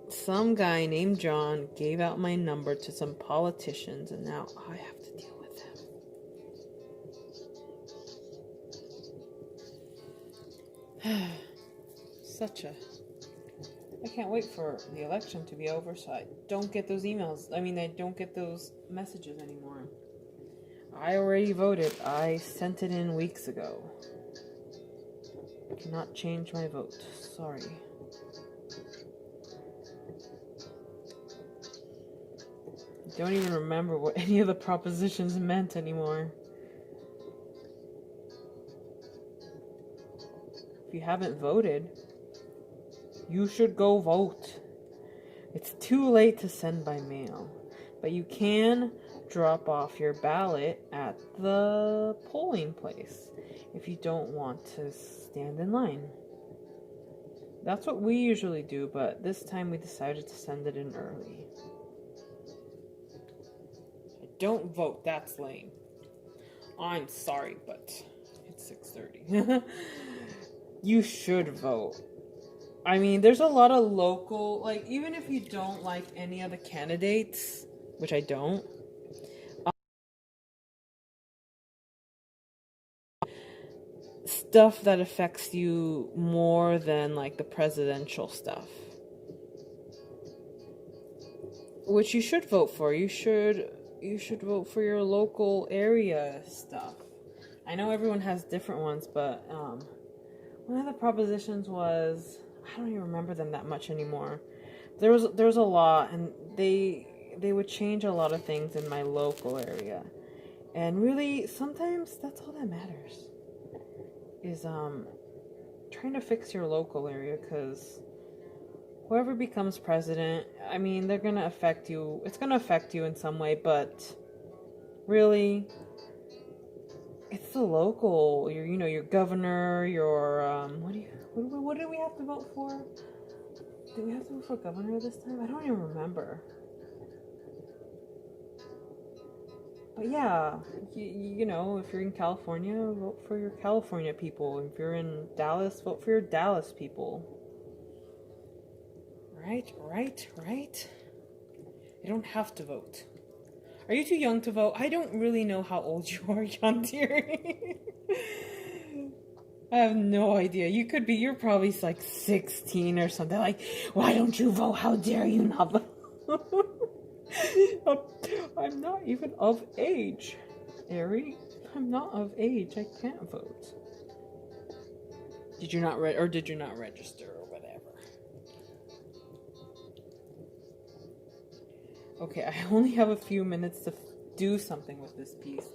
Some guy named John gave out my number to some politicians, and now I have to deal with them. I can't wait for the election to be over so I don't get those emails. I don't get those messages anymore. I already voted. I sent it in weeks ago. I cannot change my vote. Sorry. I don't even remember what any of the propositions meant anymore. If you haven't voted, you should go vote. It's too late to send by mail, but you can drop off your ballot at the polling place if you don't want to stand in line. That's what we usually do, but this time we decided to send it in early. Don't vote, that's lame. I'm sorry, but it's 6:30. You should vote. There's a lot of local, even if you don't like any of the candidates, which I don't, stuff that affects you more than like the presidential stuff. Which you should vote for. You should vote for your local area stuff. I know everyone has different ones, but one of the propositions was, I don't even remember them that much anymore. There was a lot, and they would change a lot of things in my local area. And really, sometimes that's all that matters. Is trying to fix your local area, because whoever becomes president, I mean, they're gonna affect you. It's gonna affect you in some way, but really, it's the local. Your governor. Your what did we have to vote for? Did we have to vote for governor this time? I don't even remember. But yeah, if you're in California, vote for your California people. If you're in Dallas, vote for your Dallas people. Right. You don't have to vote. Are you too young to vote? I don't really know how old you are, John Deere. I have no idea. You're probably like 16 or something. Like, why don't you vote? How dare you not vote? I'm not even of age, Ari. I'm not of age. I can't vote. Did you not register or whatever? Okay, I only have a few minutes to do something with this piece,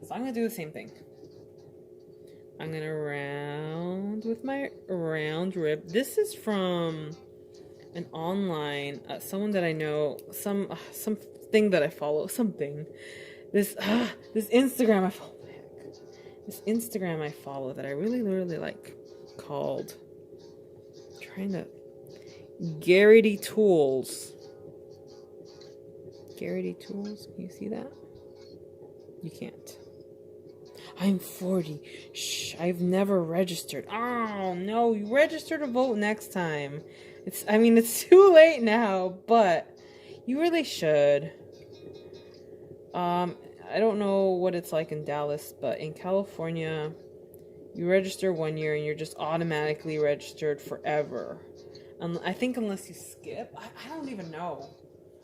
so I'm gonna do the same thing. I'm gonna round with my round rib. This is from an online, someone that I know, something that I follow, something. This Instagram I follow. This Instagram I follow that I really, really like, called Garrity Tools. Garrity Tools. Can you see that? You can't. I'm 40. Shh, I've never registered. Oh, no, you register to vote next time. It's too late now, but you really should. I don't know what it's like in Dallas, but in California, you register 1 year and you're just automatically registered forever. I think unless you skip, I don't even know.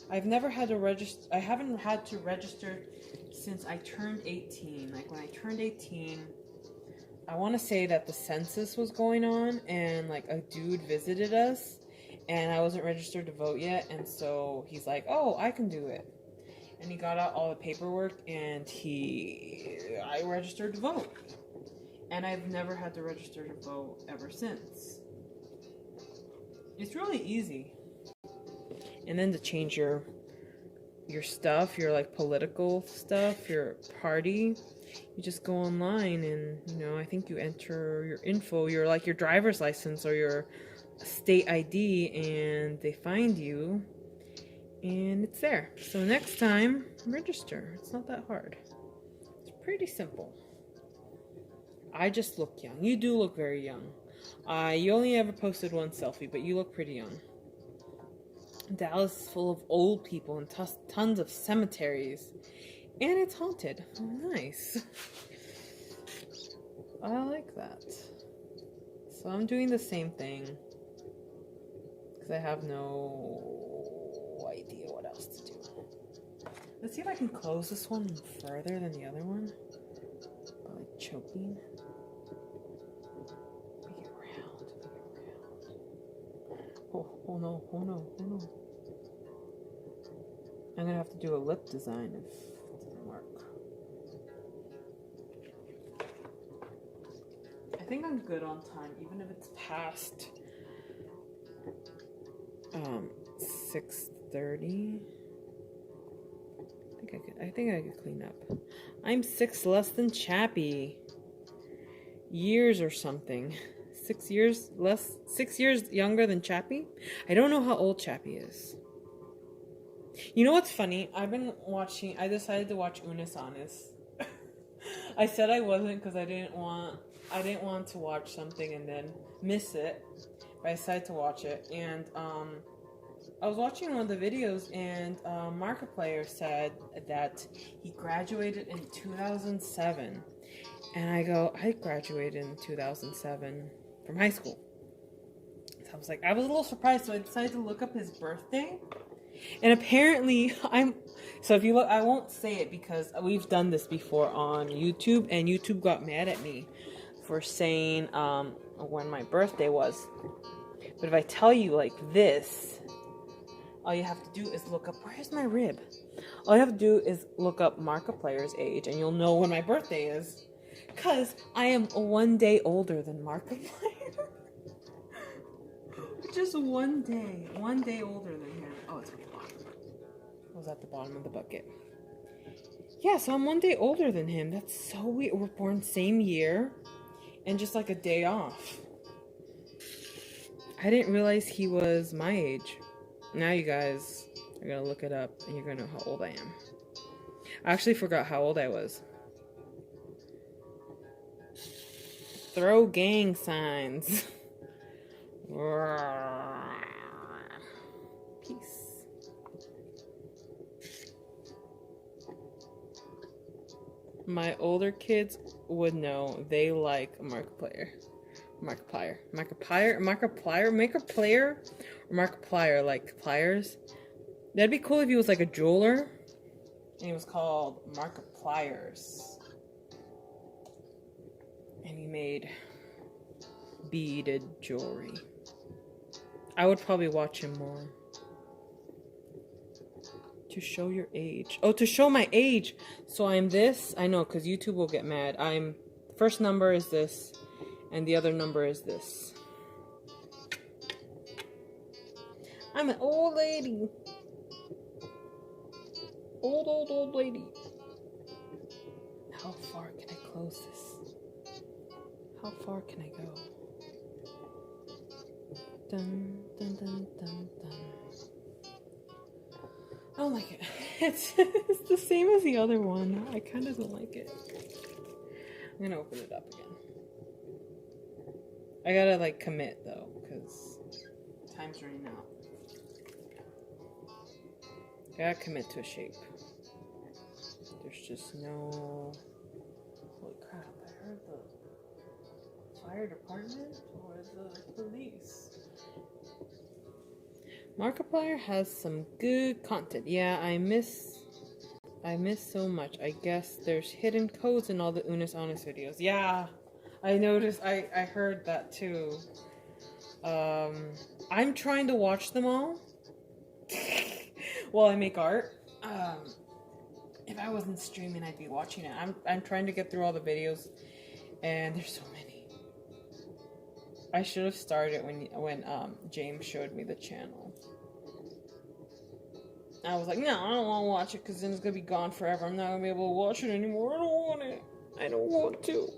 I've never had to register. I haven't had to register since I turned 18. Like, when I turned 18, I want to say that the census was going on, and like a dude visited us, and I wasn't registered to vote yet, and so he's like, oh, I can do it. And he got out all the paperwork, and I registered to vote. And I've never had to register to vote ever since. It's really easy. And then to change your stuff, your like political stuff, your party, you just go online and, I think you enter your info, your driver's license or your state ID, and they find you, and it's there. So next time, register. It's not that hard. It's pretty simple. I just look young. You do look very young. You only ever posted one selfie, but you look pretty young. Dallas is full of old people and tons of cemeteries. And it's haunted. Oh, nice. I like that. So I'm doing the same thing, because I have no idea what else to do. Let's see if I can close this one further than the other one. By like choking. Make it round. Oh no. I'm gonna have to do a lip design if it doesn't work. I think I'm good on time, even if it's past 6:30. I think I could clean up. I'm 6 less than Chappie. Years or something. 6 years less, 6 years younger than Chappie? I don't know how old Chappie is. You know what's funny? I decided to watch Unis Honest. I said I wasn't because I didn't want to watch something and then miss it. But I decided to watch it, and I was watching one of the videos, and Markiplier said that he graduated in 2007. And I graduated in 2007 from high school. So I was a little surprised, so I decided to look up his birthday. And apparently, so if you look, I won't say it because we've done this before on YouTube, and YouTube got mad at me for saying when my birthday was. But if I tell you like this, all you have to do is look up, where's my rib? All you have to do is look up Markiplier's age, and you'll know when my birthday is. Because I am 1 day older than Markiplier. Just 1 day. 1 day older than him. Oh, it's at the bottom. It was at the bottom of the bucket. Yeah, so I'm 1 day older than him. That's so weird. We're born same year. And just like a day off. I didn't realize he was my age. Now you guys are going to look it up and you're going to know how old I am. I actually forgot how old I was. Throw gang signs. Peace. My older kids would know. They like Markiplier, like pliers. That'd be cool if he was like a jeweler. And he was called Markipliers. And he made beaded jewelry. I would probably watch him more. To show your age. Oh, to show my age. So I'm this. I know, because YouTube will get mad. First number is this. And the other number is this. I'm an old lady. Old lady. How far can I close this? How far can I go? Dun, dun, dun, dun, dun. I don't like it. It's the same as the other one. I kind of don't like it. I'm gonna open it up again. I gotta like commit though, because time's running out. I gotta commit to a shape. There's just no... Holy crap, I heard the fire department or the police. Markiplier has some good content. Yeah, I miss so much. I guess there's hidden codes in all the Unus Annus videos. Yeah, I noticed. I heard that too. I'm trying to watch them all while I make art. If I wasn't streaming, I'd be watching it. I'm trying to get through all the videos, and there's so many. I should have started when James showed me the channel. I was like, no, I don't want to watch it because then it's gonna be gone forever. I'm not gonna be able to watch it anymore. I don't want it. I don't want to.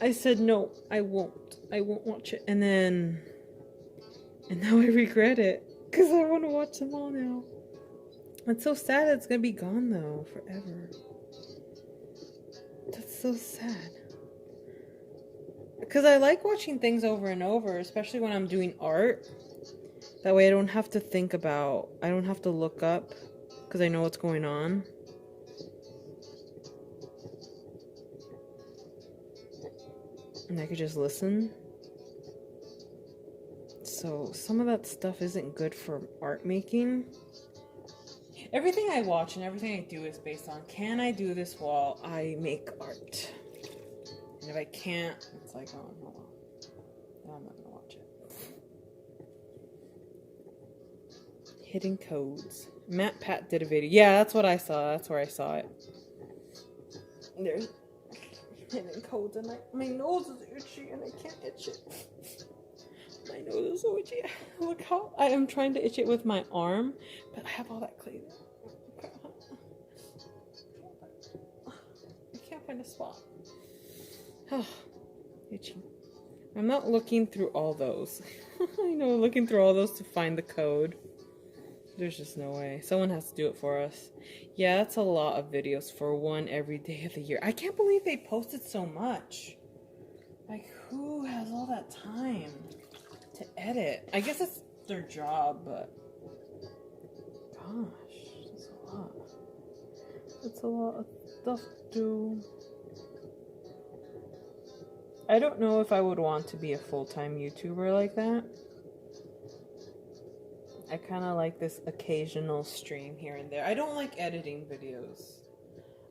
I said no, I won't. I won't watch it. And now I regret it because I want to watch them all now. It's so sad it's gonna be gone though forever. That's so sad. Because I like watching things over and over, especially when I'm doing art. That way I don't have to think about, I don't have to look up because I know what's going on. And I could just listen. So some of that stuff isn't good for art making. Everything I watch and everything I do is based on, can I do this while I make art? And if I can't, it's like, oh, hold on. No, I'm not gonna watch it. Hidden codes. Matt Pat did a video. Yeah, that's what I saw. That's where I saw it. There's hidden codes and my nose is itchy and I can't itch it. My nose is so itchy. Look how I am trying to itch it with my arm, but I have all that clay there. I can't find a spot. Oh, itchy. I'm not looking through all those. I know, looking through all those to find the code. There's just no way. Someone has to do it for us. Yeah, that's a lot of videos for one every day of the year. I can't believe they posted so much. Like, who has all that time to edit? I guess it's their job, but... Gosh, that's a lot. That's a lot of stuff do. I don't know if I would want to be a full-time YouTuber like that. I kind of like this occasional stream here and there. I don't like editing videos.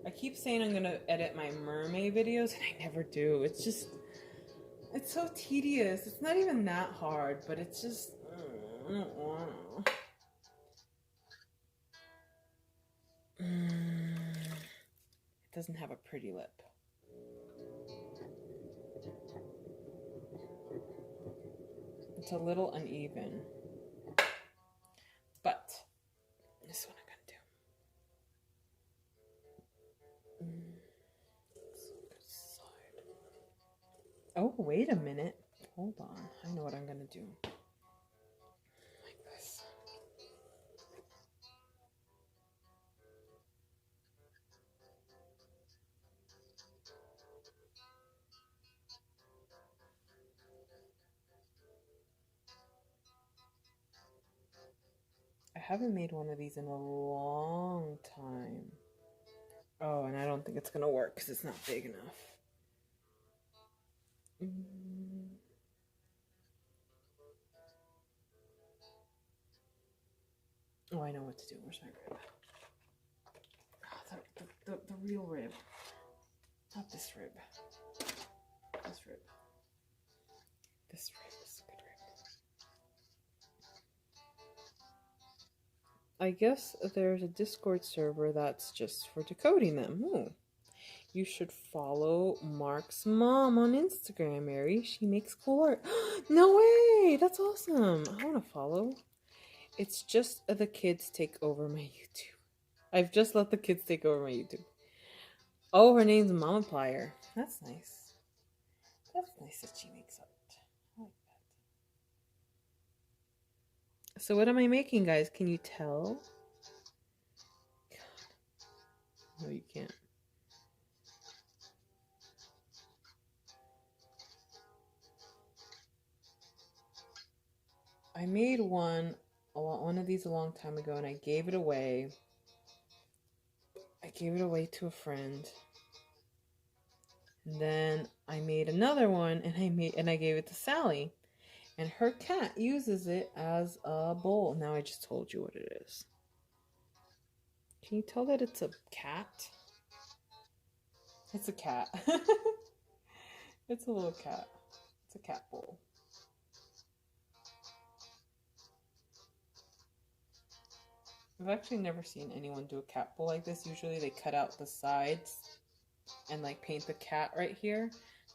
I keep saying I'm gonna edit my mermaid videos, and I never do. It's just, it's so tedious. It's not even that hard, but it's just, I don't want to. It doesn't have a pretty lip. It's a little uneven. But this one I'm gonna do. Oh, wait a minute. Hold on. I know what I'm gonna do. Like this. I haven't made one of these in a long time. Oh, and I don't think it's gonna work because it's not big enough. Oh, I know what to do. Where's my rib? Oh, the real rib. Not this rib. This rib. This rib is a good rib. I guess there's a Discord server that's just for decoding them. Ooh. You should follow Mark's mom on Instagram, Mary. She makes cool art. No way! That's awesome. I want to follow. It's just the kids take over my YouTube. I've just let the kids take over my YouTube. Oh, her name's Mama Plier. That's nice. That's nice that she makes art. I like that. So what am I making, guys? Can you tell? God. No, you can't. I made one of these a long time ago, and I gave it away. I gave it away to a friend. And then I made another one, and I gave it to Sally. And her cat uses it as a bowl. Now I just told you what it is. Can you tell that it's a cat? It's a cat. It's a little cat. It's a cat bowl. I've actually never seen anyone do a cat bowl like this. Usually they cut out the sides and like paint the cat right here,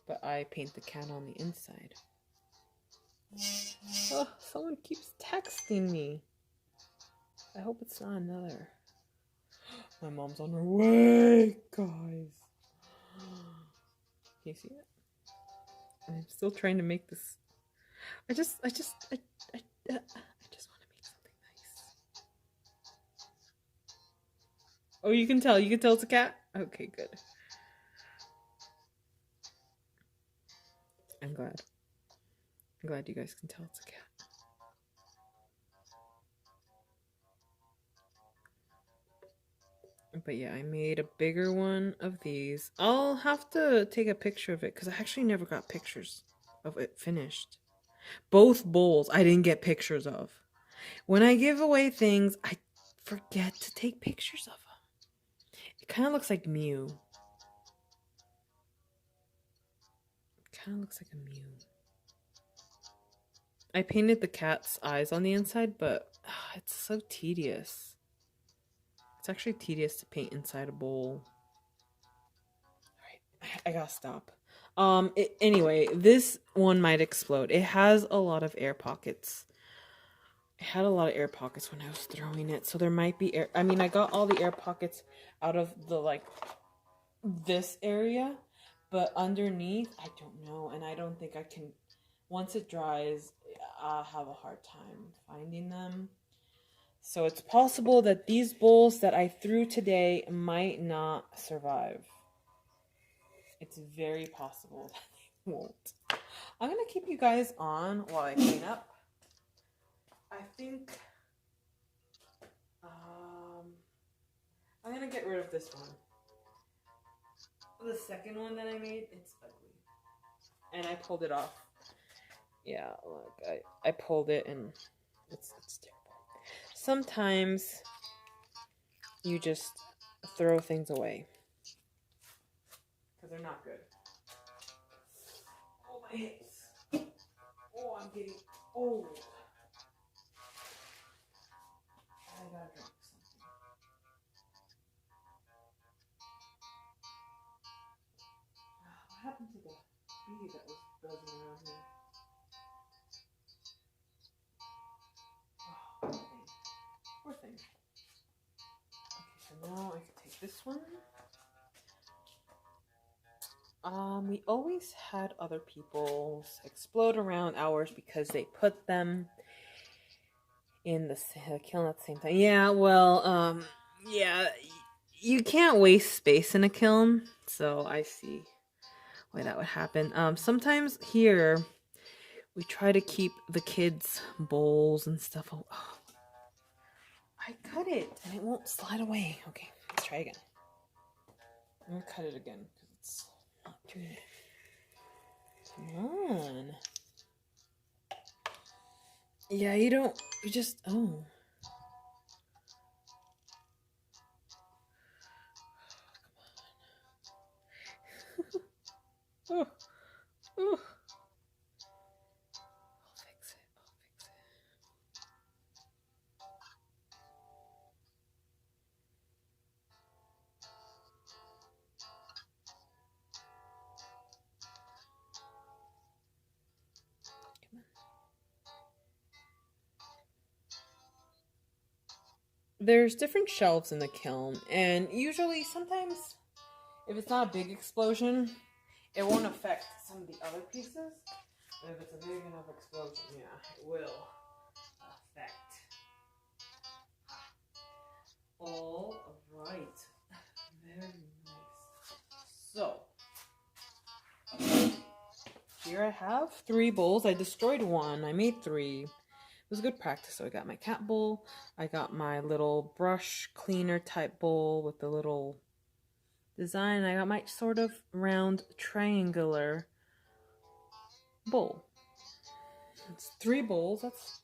but I paint the cat on the inside. Oh, someone keeps texting me. I hope it's not another. My mom's on her way, guys. Can you see it? I'm still trying to make this. I just want to make something nice. Oh, you can tell. You can tell it's a cat? Okay, good. I'm glad. I'm glad you guys can tell it's a cat. But yeah, I made a bigger one of these. I'll have to take a picture of it because I actually never got pictures of it finished. Both bowls I didn't get pictures of. When I give away things, I forget to take pictures of them. It kind of looks like Mew. It kind of looks like a Mew. I painted the cat's eyes on the inside, but it's so tedious. It's actually tedious to paint inside a bowl. Alright, I gotta stop. Anyway, this one might explode. It has a lot of air pockets. It had a lot of air pockets when I was throwing it, so there might be air. I mean, I got all the air pockets out of the, like, this area, but underneath, I don't know, and I don't think I can, once it dries, I'll have a hard time finding them. So it's possible that these bowls that I threw today might not survive. It's very possible that they won't. I'm going to keep you guys on while I clean up. I think I'm going to get rid of this one. The second one that I made, it's ugly. And I pulled it off. Yeah, look, I pulled it and it's terrible. Sometimes you just throw things away. Because they're not good. Oh, my hips. Oh, I'm getting old. I gotta drink something. What happened to the bee that was buzzing around here? Oh, poor thing. Poor thing. Okay, so now I can take this one. We always had other people explode around ours because they put them in the kiln at the same time. Yeah, well, yeah, you can't waste space in a kiln, so I see why that would happen. Sometimes here we try to keep the kids' bowls and stuff. Oh, I cut it and it won't slide away. Okay, let's try again. I'm gonna cut it again because it's not doing it. Come on. Yeah, you just, oh. Come on. Oh. I'll fix it. Come on. There's different shelves in the kiln, and usually, sometimes, if it's not a big explosion, it won't affect some of the other pieces. But if it's a big enough explosion, yeah, it will affect. All right. Very nice. So, here I have 3 bowls. I destroyed 1. I made 3. It was good practice. So I got my cat bowl. I got my little brush cleaner type bowl with the little design. I got my sort of round triangular bowl. It's 3 bowls. That's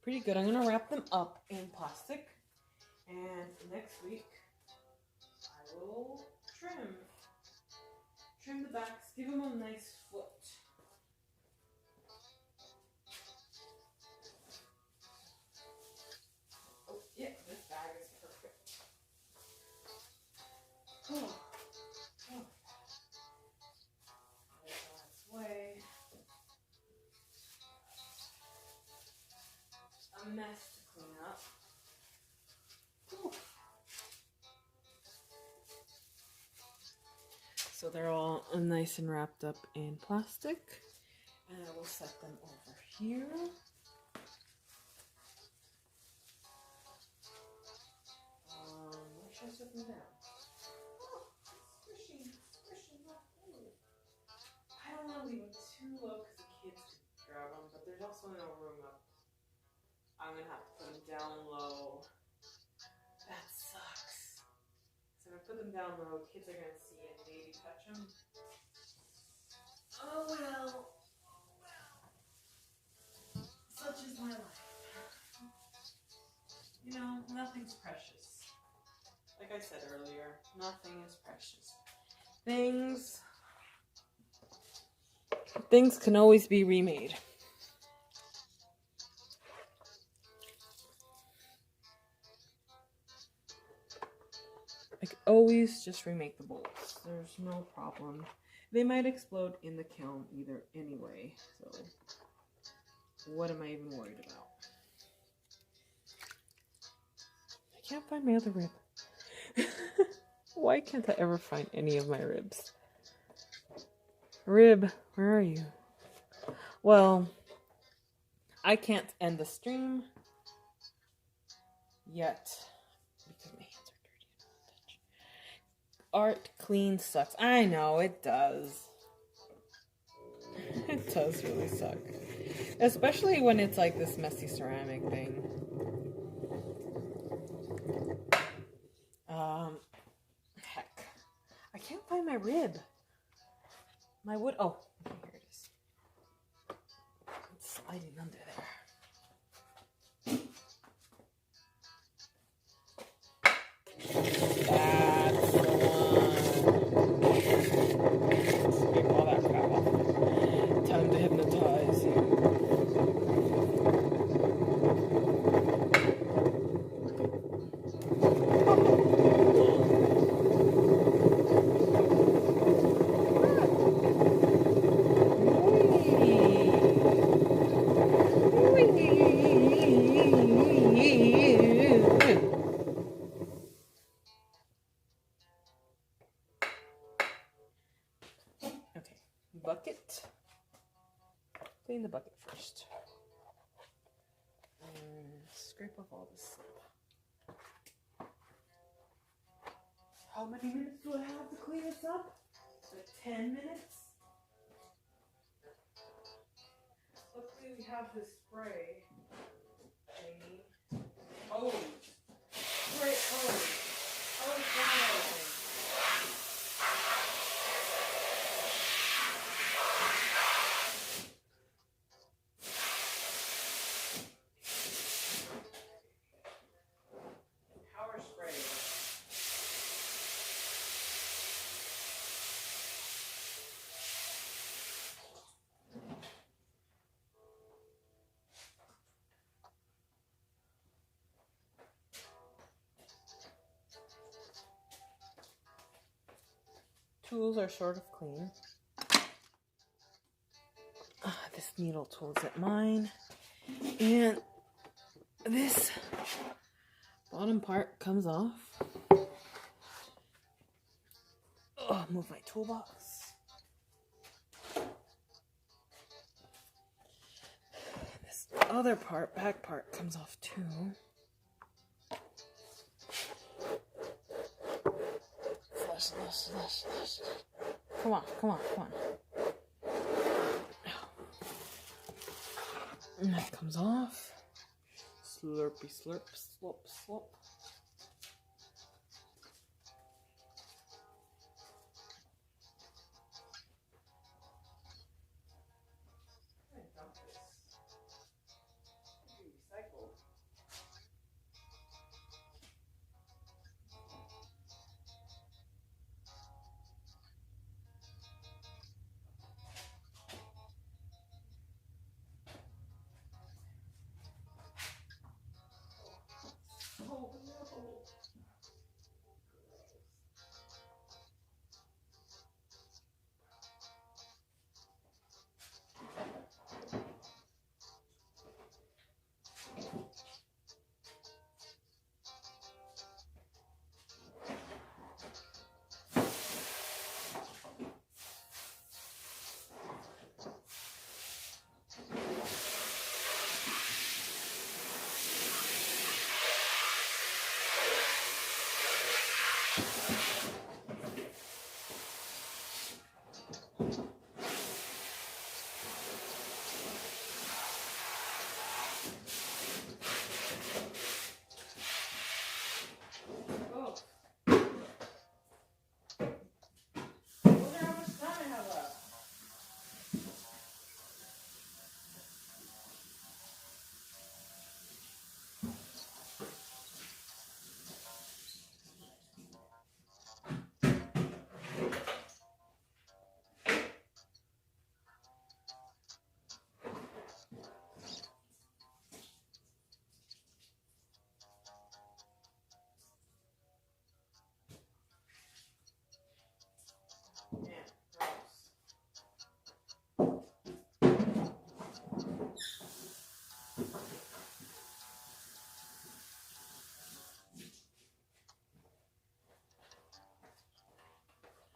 pretty good. I'm going to wrap them up in plastic. And next week, I will trim the backs, give them a nice foot. Oh, yeah, this bag is perfect. Oh. Way. A mess to clean up. Whew. So they're all nice and wrapped up in plastic. And I will set them over here. Where should I set them down? Oh, squishy. I don't want to leave them too low because the kids could grab them, but there's also no room up. I'm going to have to put them down low. That sucks. So if I put them down low, kids are going to see and maybe touch them. Oh well. Such is my life. You know, nothing's precious. Like I said earlier, nothing is precious. Things can always be remade. I could always just remake the bowls. There's no problem. They might explode in the kiln either anyway, so what am I even worried about? I can't find my other rib. Why can't I ever find any of my ribs? Rib, where are you? Well, I can't end the stream yet because my hands are dirty and I won't touch. Art clean sucks. I know, it does. It does really suck. Especially when it's like this messy ceramic thing. Heck. I can't find my rib. My wood. Oh, okay, here it is. It's sliding under there. That's the one. Scrape all that crap off. Time to hypnotize you. Okay, bucket. Clean the bucket first. And scrape off all this slop. How many minutes do I have to clean this up? Like 10 minutes? Luckily we have this spray thingy. Hose. Spray hose. Hose down everything. Power spray. Tools are sort of clean. This needle tool isn't mine. And this bottom part comes off. Oh, move my toolbox. This other part, back part, comes off too. Flush, flush, flush, flush. Come on, come on, come on. And that comes off. Slurpy slurp, slop, slop. I'm gonna dump this. It can be recycled. Oh no.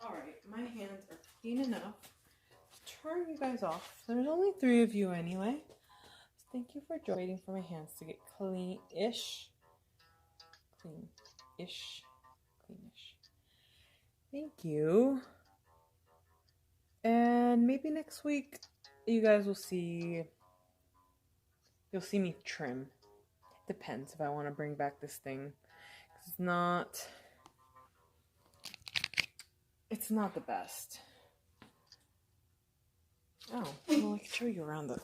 Alright, my hands are clean enough to turn you guys off. There's only 3 of you anyway. So thank you for waiting for my hands to get clean-ish. Clean-ish. Clean-ish. Thank you. And maybe next week you guys will see, you'll see me trim. Depends if I want to bring back this thing. It's it's not the best. Oh, well, I can show you around the